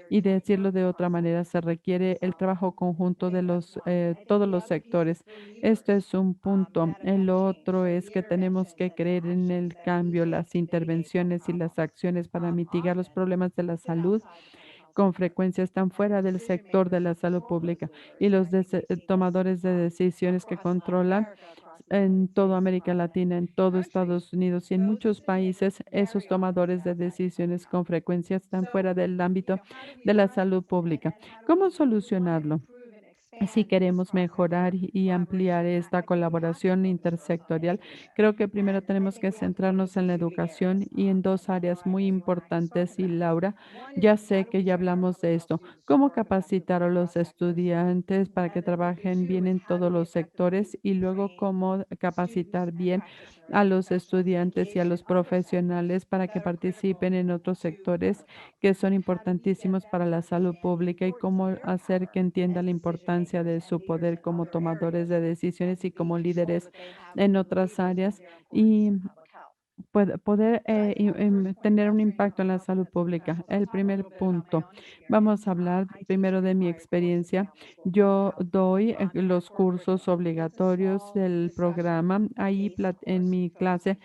y decirlo de otra manera, se requiere el trabajo conjunto de todos los sectores. Esto es un punto. El otro es que tenemos que creer en el cambio, las intervenciones y las acciones para mitigar los problemas de la salud con frecuencia están fuera del sector de la salud pública y los tomadores de decisiones que controlan en toda América Latina, en todo Estados Unidos y en muchos países, esos tomadores de decisiones con frecuencia están fuera del ámbito de la salud pública. ¿Cómo solucionarlo? Si queremos mejorar y ampliar esta colaboración intersectorial, creo que primero tenemos que centrarnos en la educación y en dos áreas muy importantes. Y Laura, ya sé que ya hablamos de esto, cómo capacitar a los estudiantes para que trabajen bien en todos los sectores y luego cómo capacitar bien a los estudiantes y a los profesionales para que participen en otros sectores que son importantísimos para la salud pública y cómo hacer que entienda la importancia de su poder como tomadores de decisiones y como líderes en otras áreas y poder tener un impacto en la salud pública. El primer punto, vamos a hablar primero de mi experiencia. Yo doy los cursos obligatorios del programa. Ahí en mi clase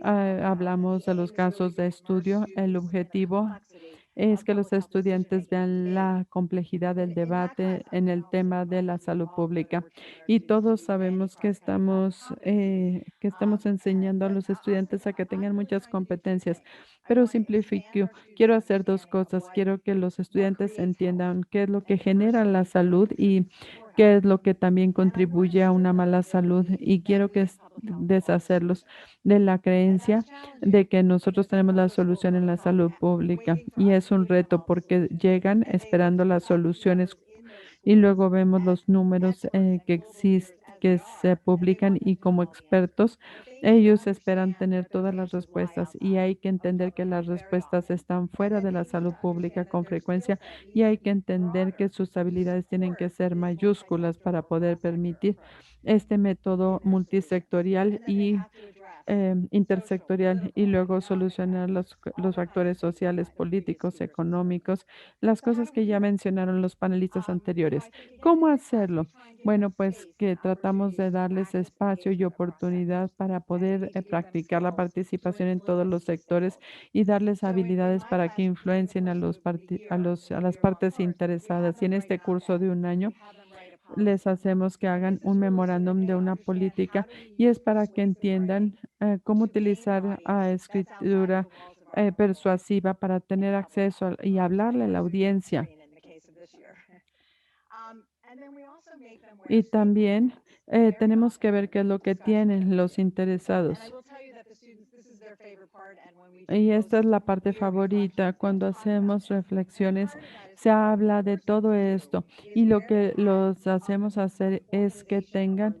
hablamos de los casos de estudio. El objetivo es que los estudiantes vean la complejidad del debate en el tema de la salud pública. Y todos sabemos que estamos enseñando a los estudiantes a que tengan muchas competencias, pero simplifico. Quiero hacer dos cosas. Quiero que los estudiantes entiendan qué es lo que genera la salud y qué es lo que también contribuye a una mala salud. Y quiero deshacerlos de la creencia de que nosotros tenemos la solución en la salud pública. Y es un reto porque llegan esperando las soluciones y luego vemos los números que existen, que se publican y como expertos, ellos esperan tener todas las respuestas y hay que entender que las respuestas están fuera de la salud pública con frecuencia y hay que entender que sus habilidades tienen que ser mayúsculas para poder permitir este método multisectorial y intersectorial y luego solucionar los factores sociales, políticos, económicos, las cosas que ya mencionaron los panelistas anteriores. ¿Cómo hacerlo? Bueno, pues que tratamos de darles espacio y oportunidad para poder practicar la participación en todos los sectores y darles habilidades para que influencien a las partes interesadas. Y en este curso de un año, les hacemos que hagan un memorándum de una política y es para que entiendan cómo utilizar escritura persuasiva para tener acceso y hablarle a la audiencia. Y también tenemos que ver qué es lo que tienen los interesados. Y esta es la parte favorita. Cuando hacemos reflexiones, se habla de todo esto. Y lo que los hacemos hacer es que tengan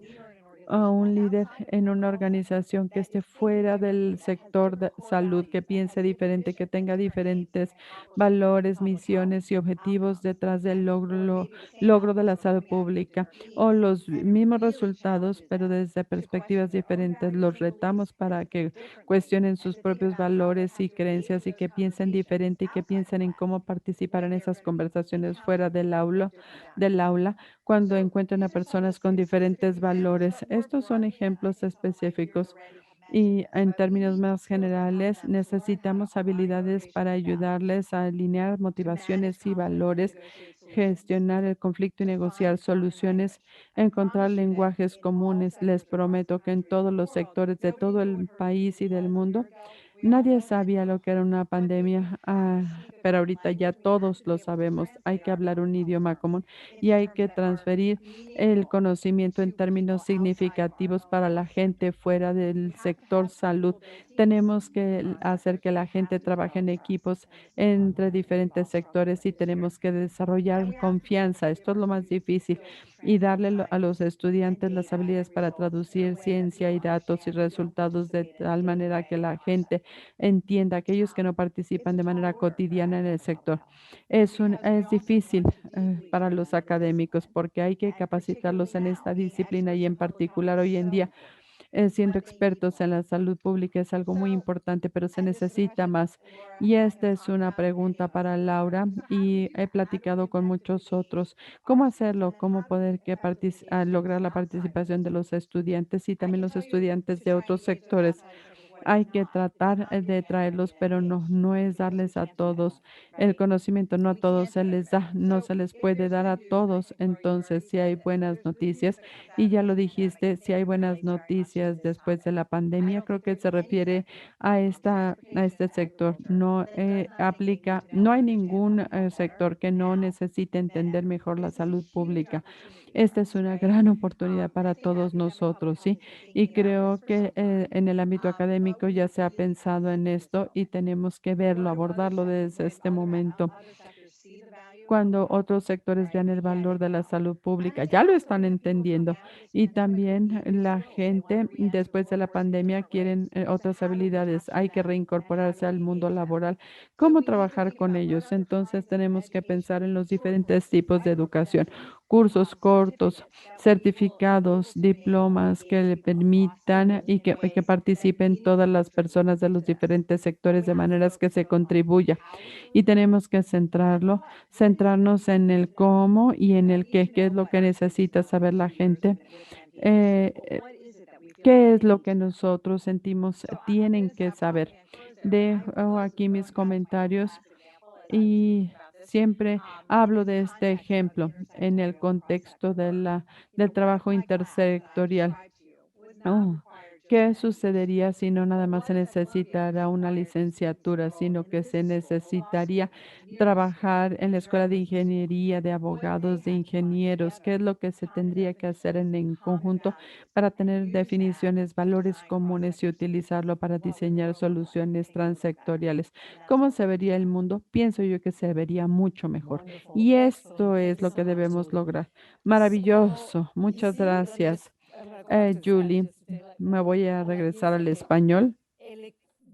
a un líder en una organización que esté fuera del sector de salud, que piense diferente, que tenga diferentes valores, misiones y objetivos detrás del logro de la salud pública o los mismos resultados, pero desde perspectivas diferentes. Los retamos para que cuestionen sus propios valores y creencias y que piensen diferente y que piensen en cómo participar en esas conversaciones fuera del aula cuando encuentren a personas con diferentes valores. Estos son ejemplos específicos. Y en términos más generales, necesitamos habilidades para ayudarles a alinear motivaciones y valores, gestionar el conflicto y negociar soluciones, encontrar lenguajes comunes. Les prometo que en todos los sectores de todo el país y del mundo, nadie sabía lo que era una pandemia, pero ahorita ya todos lo sabemos. Hay que hablar un idioma común y hay que transferir el conocimiento en términos significativos para la gente fuera del sector salud. Tenemos que hacer que la gente trabaje en equipos entre diferentes sectores y tenemos que desarrollar confianza. Esto es lo más difícil y darle a los estudiantes las habilidades para traducir ciencia y datos y resultados de tal manera que la gente entienda, aquellos que no participan de manera cotidiana en el sector. Es difícil para los académicos porque hay que capacitarlos en esta disciplina y en particular hoy en día siendo expertos en la salud pública es algo muy importante, pero se necesita más. Y esta es una pregunta para Laura y he platicado con muchos otros. ¿Cómo hacerlo? ¿Cómo poder lograr la participación de los estudiantes y también los estudiantes de otros sectores? Hay que tratar de traerlos, pero no es darles a todos el conocimiento, no a todos se les da, no se les puede dar a todos. Entonces, si hay buenas noticias, y ya lo dijiste, si hay buenas noticias después de la pandemia, creo que se refiere a este sector. No aplica, no hay ningún sector que no necesite entender mejor la salud pública. Esta es una gran oportunidad para todos nosotros, ¿sí? Y creo que en el ámbito académico ya se ha pensado en esto y tenemos que verlo, abordarlo desde este momento. Cuando otros sectores vean el valor de la salud pública, ya lo están entendiendo. Y también la gente después de la pandemia quieren otras habilidades. Hay que reincorporarse al mundo laboral. ¿Cómo trabajar con ellos? Entonces tenemos que pensar en los diferentes tipos de educación, cursos cortos, certificados, diplomas que le permitan y que participen todas las personas de los diferentes sectores de maneras que se contribuya. Y tenemos que centrarnos en el cómo y en el qué es lo que necesita saber la gente. eh, eh, ¿Qué es lo que nosotros sentimos tienen que saber? Dejo aquí mis comentarios y siempre hablo de este ejemplo en el contexto del trabajo intersectorial. Oh, ¿qué sucedería si no nada más se necesitara una licenciatura, sino que se necesitaría trabajar en la escuela de ingeniería, de abogados, de ingenieros? ¿Qué es lo que se tendría que hacer en conjunto para tener definiciones, valores comunes y utilizarlo para diseñar soluciones transsectoriales? ¿Cómo se vería el mundo? Pienso yo que se vería mucho mejor. Y esto es lo que debemos lograr. Maravilloso. Muchas gracias. Julie, me voy a regresar al español.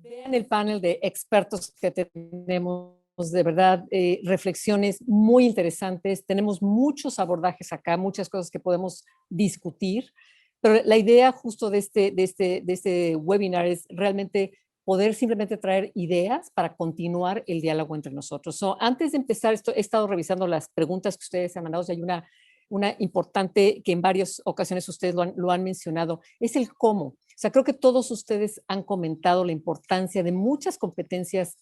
Vean el panel de expertos que tenemos, de verdad, reflexiones muy interesantes. Tenemos muchos abordajes acá, muchas cosas que podemos discutir, pero la idea justo de este webinar es realmente poder simplemente traer ideas para continuar el diálogo entre nosotros. Antes de empezar, he estado revisando las preguntas que ustedes han mandado y hay una importante que en varias ocasiones ustedes lo han mencionado, es el cómo. O sea, creo que todos ustedes han comentado la importancia de muchas competencias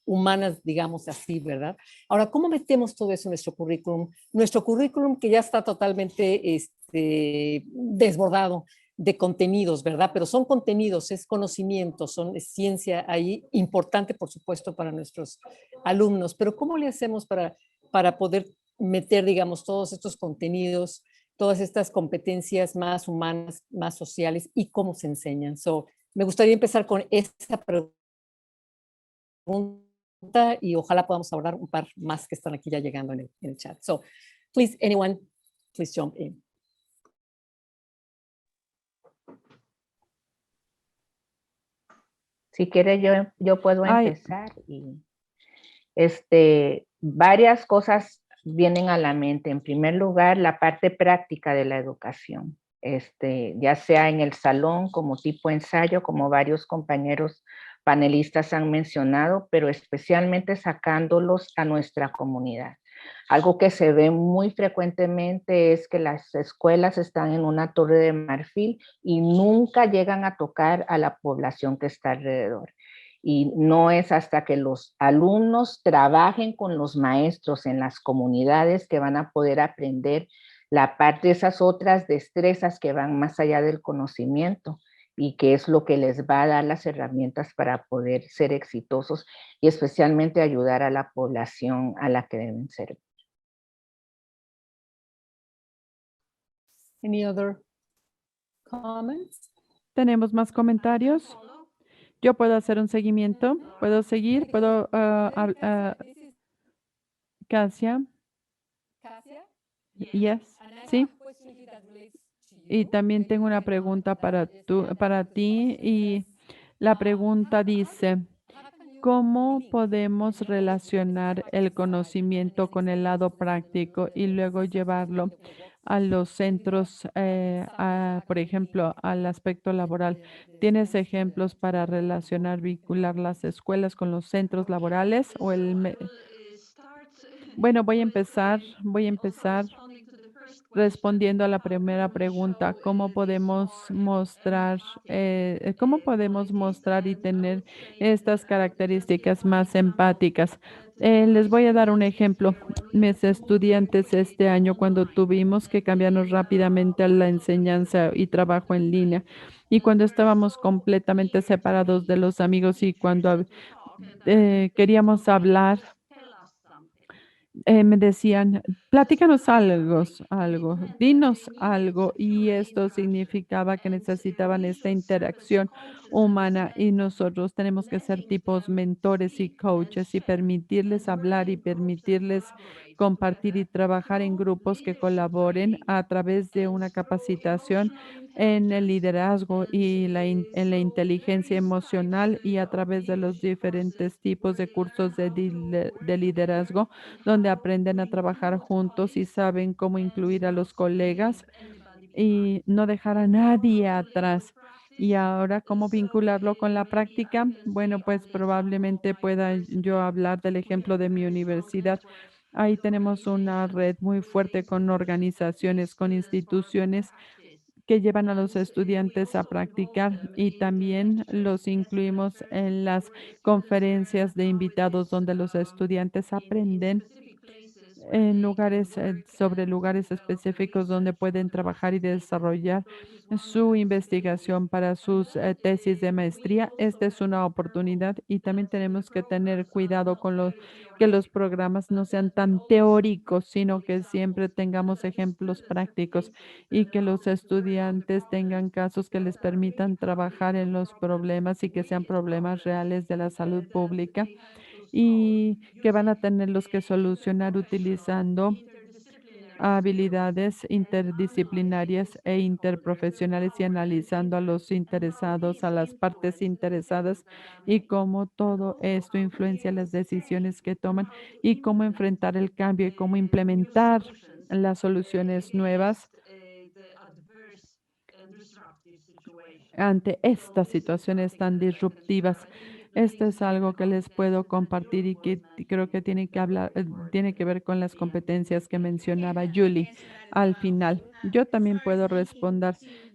humanas, digamos así, ¿verdad? Ahora, ¿cómo metemos todo eso en nuestro currículum? Nuestro currículum que ya está totalmente desbordado de contenidos, ¿verdad? Pero son contenidos, es conocimiento, es ciencia ahí, importante, por supuesto, para nuestros alumnos. Pero ¿cómo le hacemos para poder meter, digamos, todos estos contenidos, todas estas competencias más humanas, más sociales y cómo se enseñan? Me gustaría empezar con esta pregunta y ojalá podamos abordar un par más que están aquí ya llegando en el chat. Please, anyone, please jump in. Si quiere, yo puedo Ay, empezar y varias cosas vienen a la mente. En primer lugar, la parte práctica de la educación, ya sea en el salón como tipo ensayo, como varios compañeros panelistas han mencionado, pero especialmente sacándolos a nuestra comunidad. Algo que se ve muy frecuentemente es que las escuelas están en una torre de marfil y nunca llegan a tocar a la población que está alrededor. Y no es hasta que los alumnos trabajen con los maestros en las comunidades que van a poder aprender la parte de esas otras destrezas que van más allá del conocimiento y que es lo que les va a dar las herramientas para poder ser exitosos y especialmente ayudar a la población a la que deben servir. Any other comments? ¿tenemos más comentarios? Yo puedo hacer un seguimiento. ¿Puedo seguir? ¿Puedo Kasia? Yes. Sí. Y también tengo una pregunta para ti y la pregunta dice, ¿cómo podemos relacionar el conocimiento con el lado práctico y luego llevarlo a los centros, por ejemplo, al aspecto laboral? ¿Tienes ejemplos para relacionar, vincular las escuelas con los centros laborales o Bueno, voy a empezar respondiendo a la primera pregunta, cómo podemos mostrar y tener estas características más empáticas? Les voy a dar un ejemplo. Mis estudiantes este año, cuando tuvimos que cambiarnos rápidamente a la enseñanza y trabajo en línea, y cuando estábamos completamente separados de los amigos y cuando queríamos hablar, me decían, platícanos dinos algo. Y esto significaba que necesitaban esta interacción humana y nosotros tenemos que ser tipos mentores y coaches y permitirles hablar y permitirles compartir y trabajar en grupos que colaboren a través de una capacitación en el liderazgo y en la inteligencia emocional y a través de los diferentes tipos de cursos de liderazgo donde aprenden a trabajar juntos y saben cómo incluir a los colegas y no dejar a nadie atrás. Y ahora, ¿cómo vincularlo con la práctica? Bueno, pues probablemente pueda yo hablar del ejemplo de mi universidad. Ahí tenemos una red muy fuerte con organizaciones, con instituciones que llevan a los estudiantes a practicar y también los incluimos en las conferencias de invitados donde los estudiantes aprenden en sobre lugares específicos donde pueden trabajar y desarrollar su investigación para sus tesis de maestría. Esta es una oportunidad y también tenemos que tener cuidado con que los programas no sean tan teóricos, sino que siempre tengamos ejemplos prácticos y que los estudiantes tengan casos que les permitan trabajar en los problemas y que sean problemas reales de la salud pública y que van a tenerlos que solucionar utilizando habilidades interdisciplinarias e interprofesionales y analizando a los interesados, a las partes interesadas y cómo todo esto influencia las decisiones que toman y cómo enfrentar el cambio y cómo implementar las soluciones nuevas ante estas situaciones tan disruptivas. Esto es algo que les puedo compartir y que creo que tiene que ver con las competencias que mencionaba Julie al final. Yo también puedo responder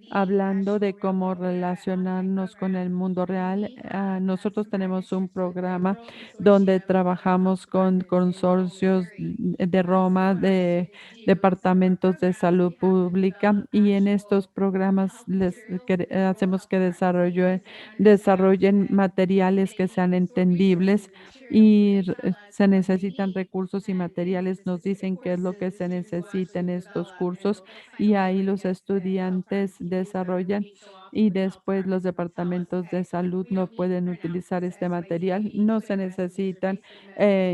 hablando de cómo relacionarnos con el mundo real. Nosotros tenemos un programa donde trabajamos con consorcios de Roma, de departamentos de salud pública y en estos programas hacemos que desarrollen materiales que sean entendibles y se necesitan recursos y materiales. Nos dicen qué es lo que se necesita en estos cursos y ahí los estudiantes desarrollan y después los departamentos de salud no pueden utilizar este material. No se necesitan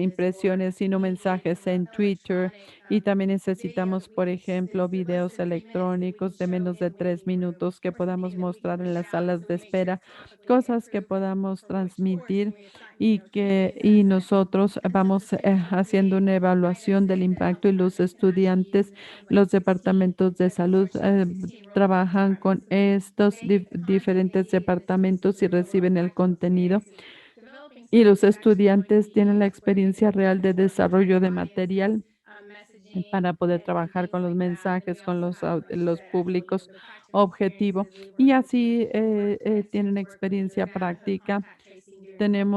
impresiones, sino mensajes en Twitter, y también necesitamos, por ejemplo, videos electrónicos de menos de 3 minutos que podamos mostrar en las salas de espera, cosas que podamos transmitir y nosotros vamos haciendo una evaluación del impacto, y los estudiantes, los departamentos de salud trabajan con estos diferentes departamentos y reciben el contenido, y los estudiantes tienen la experiencia real de desarrollo de material para poder trabajar con los mensajes, con los públicos objetivo, y así tienen experiencia práctica. También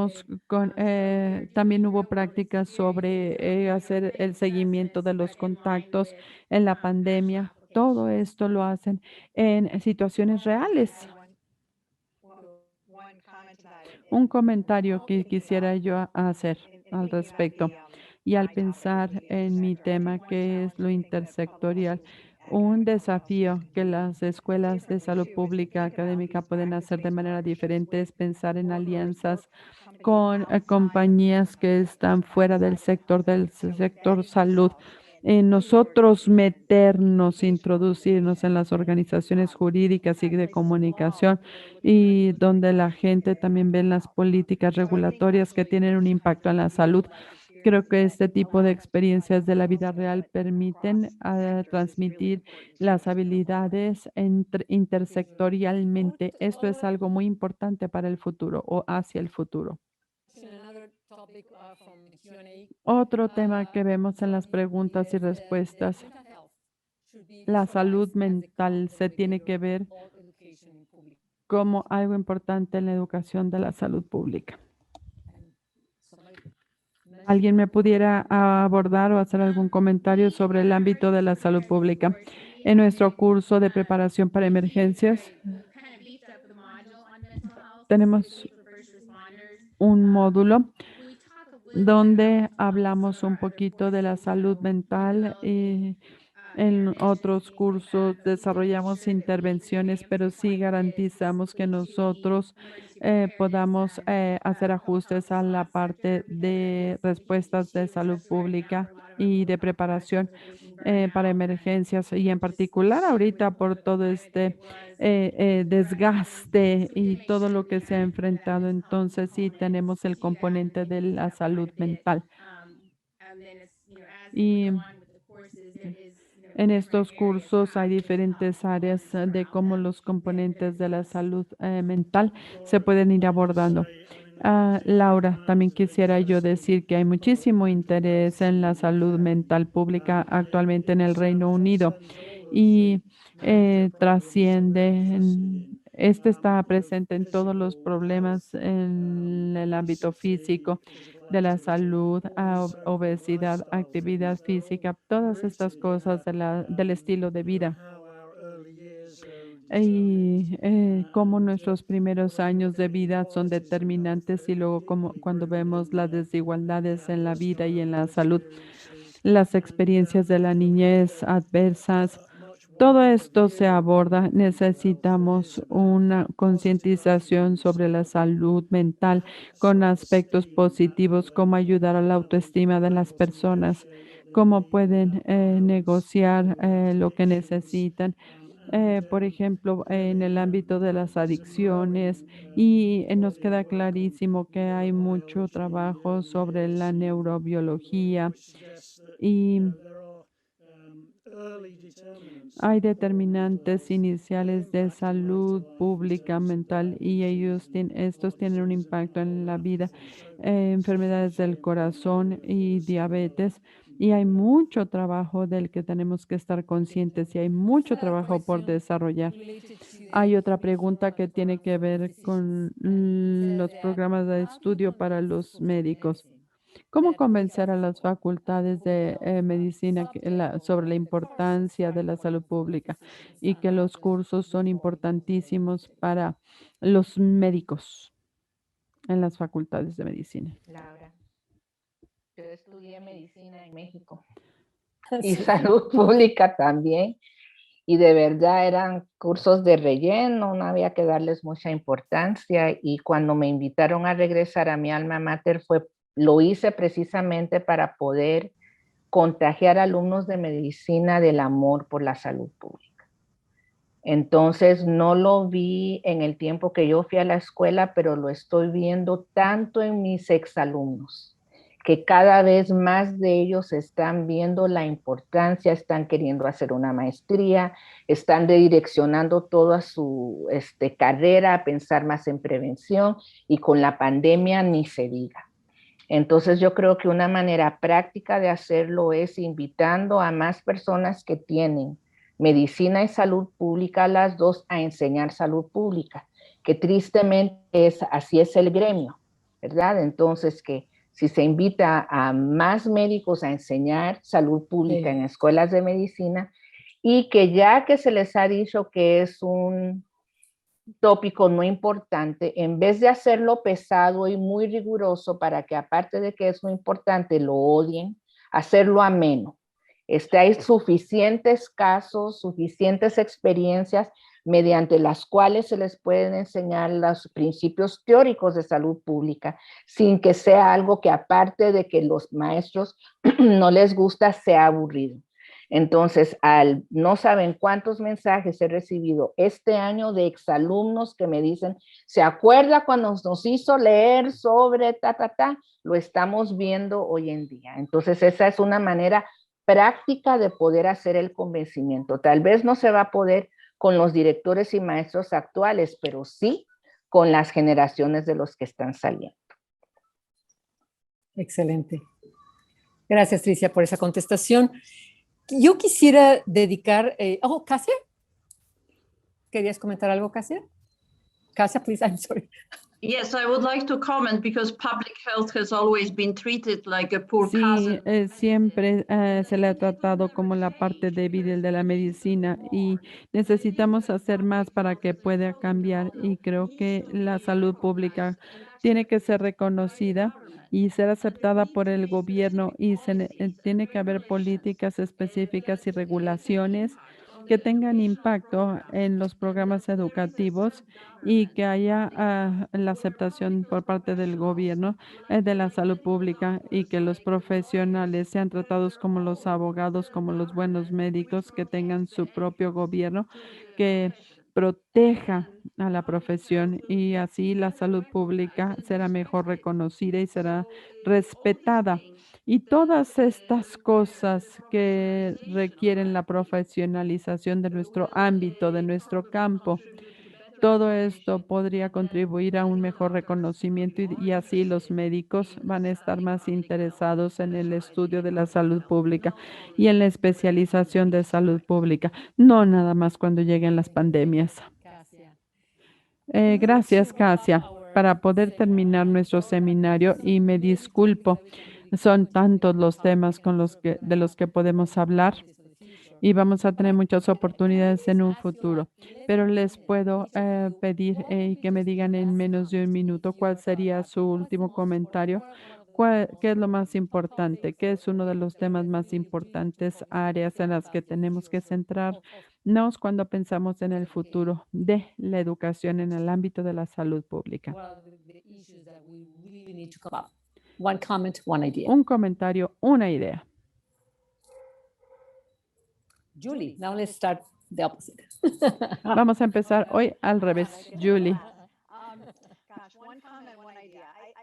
hubo prácticas sobre hacer el seguimiento de los contactos en la pandemia. Todo esto lo hacen en situaciones reales. Un comentario que quisiera yo hacer al respecto, y al pensar en mi tema, que es lo intersectorial, un desafío que las escuelas de salud pública académica pueden hacer de manera diferente es pensar en alianzas con compañías que están fuera del sector salud. Nosotros meternos, introducirnos en las organizaciones jurídicas y de comunicación, y donde la gente también ve las políticas regulatorias que tienen un impacto en la salud. Creo que este tipo de experiencias de la vida real permiten transmitir las habilidades intersectorialmente. Esto es algo muy importante para el futuro o hacia el futuro. Otro tema que vemos en las preguntas y respuestas: la salud mental se tiene que ver como algo importante en la educación de la salud pública. ¿Alguien me pudiera abordar o hacer algún comentario sobre el ámbito de la salud pública? En nuestro curso de preparación para emergencias, tenemos un módulo donde hablamos un poquito de la salud mental, y en otros cursos desarrollamos intervenciones, pero sí garantizamos que nosotros podamos hacer ajustes a la parte de respuestas de salud pública y de preparación para emergencias, y en particular ahorita por todo este desgaste y todo lo que se ha enfrentado. Entonces sí tenemos el componente de la salud mental. Y en estos cursos hay diferentes áreas de cómo los componentes de la salud mental se pueden ir abordando. Laura, también quisiera yo decir que hay muchísimo interés en la salud mental pública actualmente en el Reino Unido, y este está presente en todos los problemas en el ámbito físico, de la salud, a obesidad, actividad física, todas estas cosas del estilo de vida. Y cómo nuestros primeros años de vida son determinantes, y luego cuando vemos las desigualdades en la vida y en la salud, las experiencias de la niñez adversas, todo esto se aborda. Necesitamos una concientización sobre la salud mental con aspectos positivos, como ayudar a la autoestima de las personas, cómo pueden negociar lo que necesitan. Por ejemplo, en el ámbito de las adicciones, y nos queda clarísimo que hay mucho trabajo sobre la neurobiología, y hay determinantes iniciales de salud pública mental, y estos tienen un impacto en la vida, enfermedades del corazón y diabetes. Y hay mucho trabajo del que tenemos que estar conscientes, y hay mucho trabajo por desarrollar. Hay otra pregunta que tiene que ver con los programas de estudio para los médicos. ¿Cómo convencer a las facultades de medicina sobre la importancia de la salud pública, y que los cursos son importantísimos para los médicos en las facultades de medicina? Laura, yo estudié medicina en México y salud pública también. y de verdad eran cursos de relleno, no había que darles mucha importancia, y cuando me invitaron a regresar a mi alma mater lo hice precisamente para poder contagiar a alumnos de medicina del amor por la salud pública. Entonces no lo vi en el tiempo que yo fui a la escuela, pero lo estoy viendo tanto en mis exalumnos, que cada vez más de ellos están viendo la importancia, están queriendo hacer una maestría, están redireccionando toda su carrera a pensar más en prevención, y con la pandemia ni se diga. Entonces yo creo que una manera práctica de hacerlo es invitando a más personas que tienen medicina y salud pública, las dos, a enseñar salud pública, que tristemente así es el gremio, ¿verdad? Entonces que si se invita a más médicos a enseñar salud pública en escuelas de medicina, y que ya que se les ha dicho que es un tópico no importante, en vez de hacerlo pesado y muy riguroso para que, aparte de que es muy importante, lo odien, hacerlo ameno. Hay suficientes casos, suficientes experiencias mediante las cuales se les pueden enseñar los principios teóricos de salud pública, sin que sea algo que, aparte de que los maestros no les gusta, sea aburrido. Entonces, no saben cuántos mensajes he recibido este año de exalumnos que me dicen, ¿se acuerda cuando nos hizo leer sobre Lo estamos viendo hoy en día. Entonces, esa es una manera práctica de poder hacer el convencimiento. Tal vez no se va a poder con los directores y maestros actuales, pero sí con las generaciones de los que están saliendo. Excelente. Gracias, Tricia, por esa contestación. Yo quisiera dedicar... Casia. ¿Querías comentar algo, Casia? Casia, please, I'm sorry. Yes, I would like to comment because public health has always been treated like a poor Sí, cousin. siempre se le ha tratado como la parte débil de la medicina, y necesitamos hacer más para que pueda cambiar, y creo que la salud pública tiene que ser reconocida y ser aceptada por el gobierno, y tiene que haber políticas específicas y regulaciones que tengan impacto en los programas educativos, y que haya la aceptación por parte del gobierno de la salud pública, y que los profesionales sean tratados como los abogados, como los buenos médicos, que tengan su propio gobierno, que proteja a la profesión, y así la salud pública será mejor reconocida y será respetada. Y todas estas cosas que requieren la profesionalización de nuestro ámbito, de nuestro campo, todo esto podría contribuir a un mejor reconocimiento, y así los médicos van a estar más interesados en el estudio de la salud pública y en la especialización de salud pública, no nada más cuando lleguen las pandemias. Gracias, Casia. Para poder terminar nuestro seminario, y me disculpo, son tantos los temas de los que podemos hablar, y vamos a tener muchas oportunidades en un futuro. Pero les puedo pedir que me digan en menos de un minuto cuál sería su último comentario. ¿Qué es lo más importante? ¿Qué es uno de los temas más importantes, áreas en las que tenemos que centrarnos cuando pensamos en el futuro de la educación en el ámbito de la salud pública? One comment, one idea. Un comentario, una idea. Julie, now let's start the opposite. Vamos a empezar hoy al revés, Julie.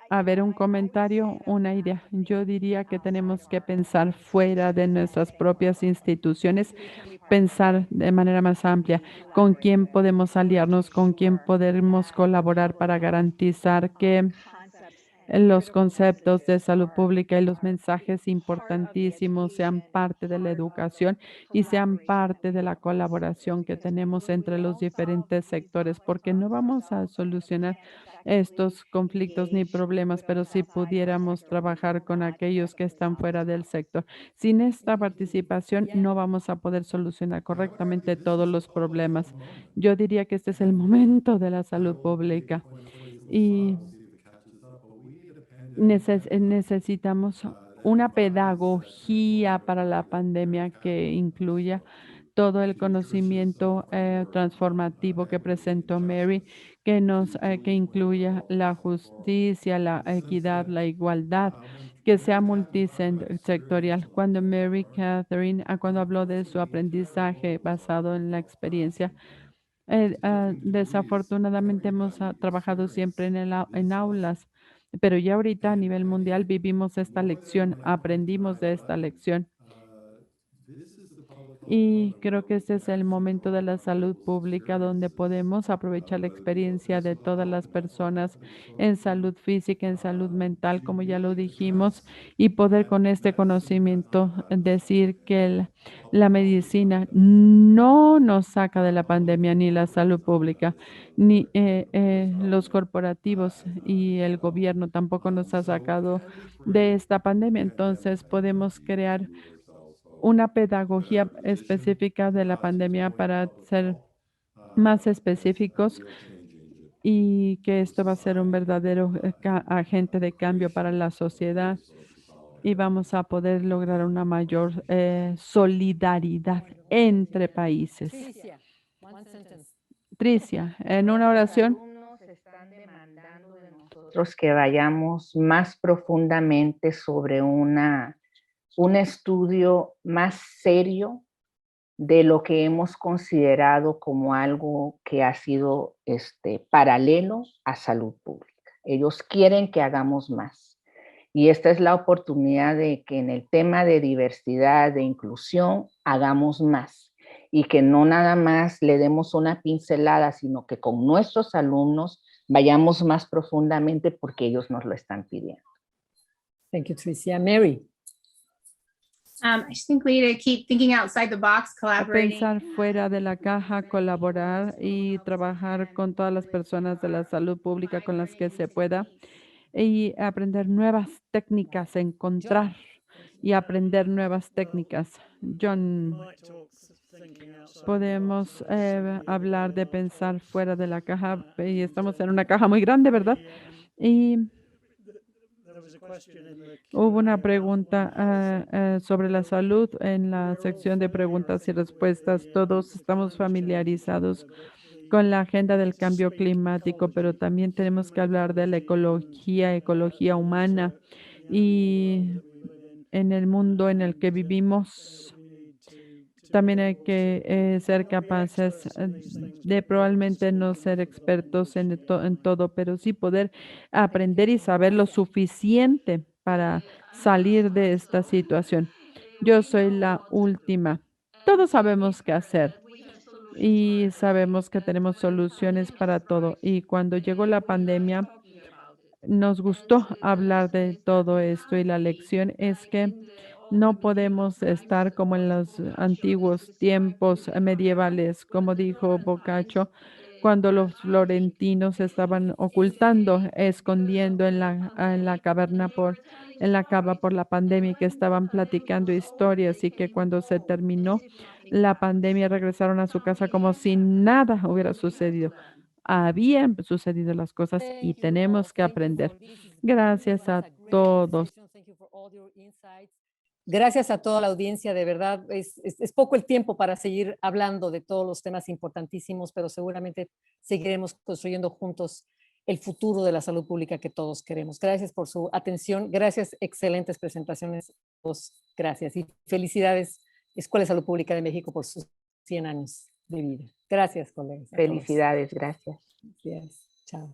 A ver, un comentario, una idea. Yo diría que tenemos que pensar fuera de nuestras propias instituciones, pensar de manera más amplia con quién podemos aliarnos, con quién podemos colaborar para garantizar que los conceptos de salud pública y los mensajes importantísimos sean parte de la educación y sean parte de la colaboración que tenemos entre los diferentes sectores, porque no vamos a solucionar estos conflictos ni problemas, pero si pudiéramos trabajar con aquellos que están fuera del sector. Sin esta participación no vamos a poder solucionar correctamente todos los problemas. Yo diría que este es el momento de la salud pública, y necesitamos una pedagogía para la pandemia que incluya todo el conocimiento transformativo que presentó Mary, que incluya la justicia, la equidad, la igualdad, que sea multisectorial. Cuando Mary Catherine, cuando habló de su aprendizaje basado en la experiencia, desafortunadamente hemos trabajado siempre en aulas, pero ya ahorita a nivel mundial vivimos esta lección, aprendimos de esta lección. Y creo que este es el momento de la salud pública donde podemos aprovechar la experiencia de todas las personas en salud física, en salud mental, como ya lo dijimos, y poder con este conocimiento decir que la medicina no nos saca de la pandemia, ni la salud pública, ni los corporativos y el gobierno tampoco nos ha sacado de esta pandemia. Entonces podemos crear una pedagogía específica de la pandemia para ser más específicos y que esto va a ser un verdadero agente de cambio para la sociedad y vamos a poder lograr una mayor solidaridad entre países. Tricia, en una oración. Nosotros que vayamos más profundamente sobre un estudio más serio de lo que hemos considerado como algo que ha sido paralelo a salud pública. Ellos quieren que hagamos más. Y esta es la oportunidad de que en el tema de diversidad, de inclusión, hagamos más. Y que no nada más le demos una pincelada, sino que con nuestros alumnos vayamos más profundamente porque ellos nos lo están pidiendo. Thank you, Tricia. Mary. I just think we need to keep thinking outside the box, collaborating. Pensar fuera de la caja, colaborar y trabajar con todas las personas de la salud pública con las que se pueda y aprender nuevas técnicas, encontrar y aprender nuevas técnicas. John, podemos hablar de pensar fuera de la caja y estamos en una caja muy grande, ¿verdad? Y hubo una pregunta sobre la salud en la sección de preguntas y respuestas. Todos estamos familiarizados con la agenda del cambio climático, pero también tenemos que hablar de la ecología humana y en el mundo en el que vivimos. También hay que ser capaces de probablemente no ser expertos en todo, pero sí poder aprender y saber lo suficiente para salir de esta situación. Yo soy la última. Todos sabemos qué hacer y sabemos que tenemos soluciones para todo. Y cuando llegó la pandemia, nos gustó hablar de todo esto y la lección es que no podemos estar como en los antiguos tiempos medievales, como dijo Boccaccio, cuando los florentinos estaban ocultando, escondiendo en la caverna en la cava por la pandemia y que estaban platicando historias y que cuando se terminó la pandemia regresaron a su casa como si nada hubiera sucedido. Habían sucedido las cosas y tenemos que aprender. Gracias a todos. Gracias a toda la audiencia, de verdad, es poco el tiempo para seguir hablando de todos los temas importantísimos, pero seguramente seguiremos construyendo juntos el futuro de la salud pública que todos queremos. Gracias por su atención, gracias, excelentes presentaciones, gracias y felicidades Escuela de Salud Pública de México por sus 100 años de vida. Gracias, colegas. Felicidades, gracias. Gracias, chao.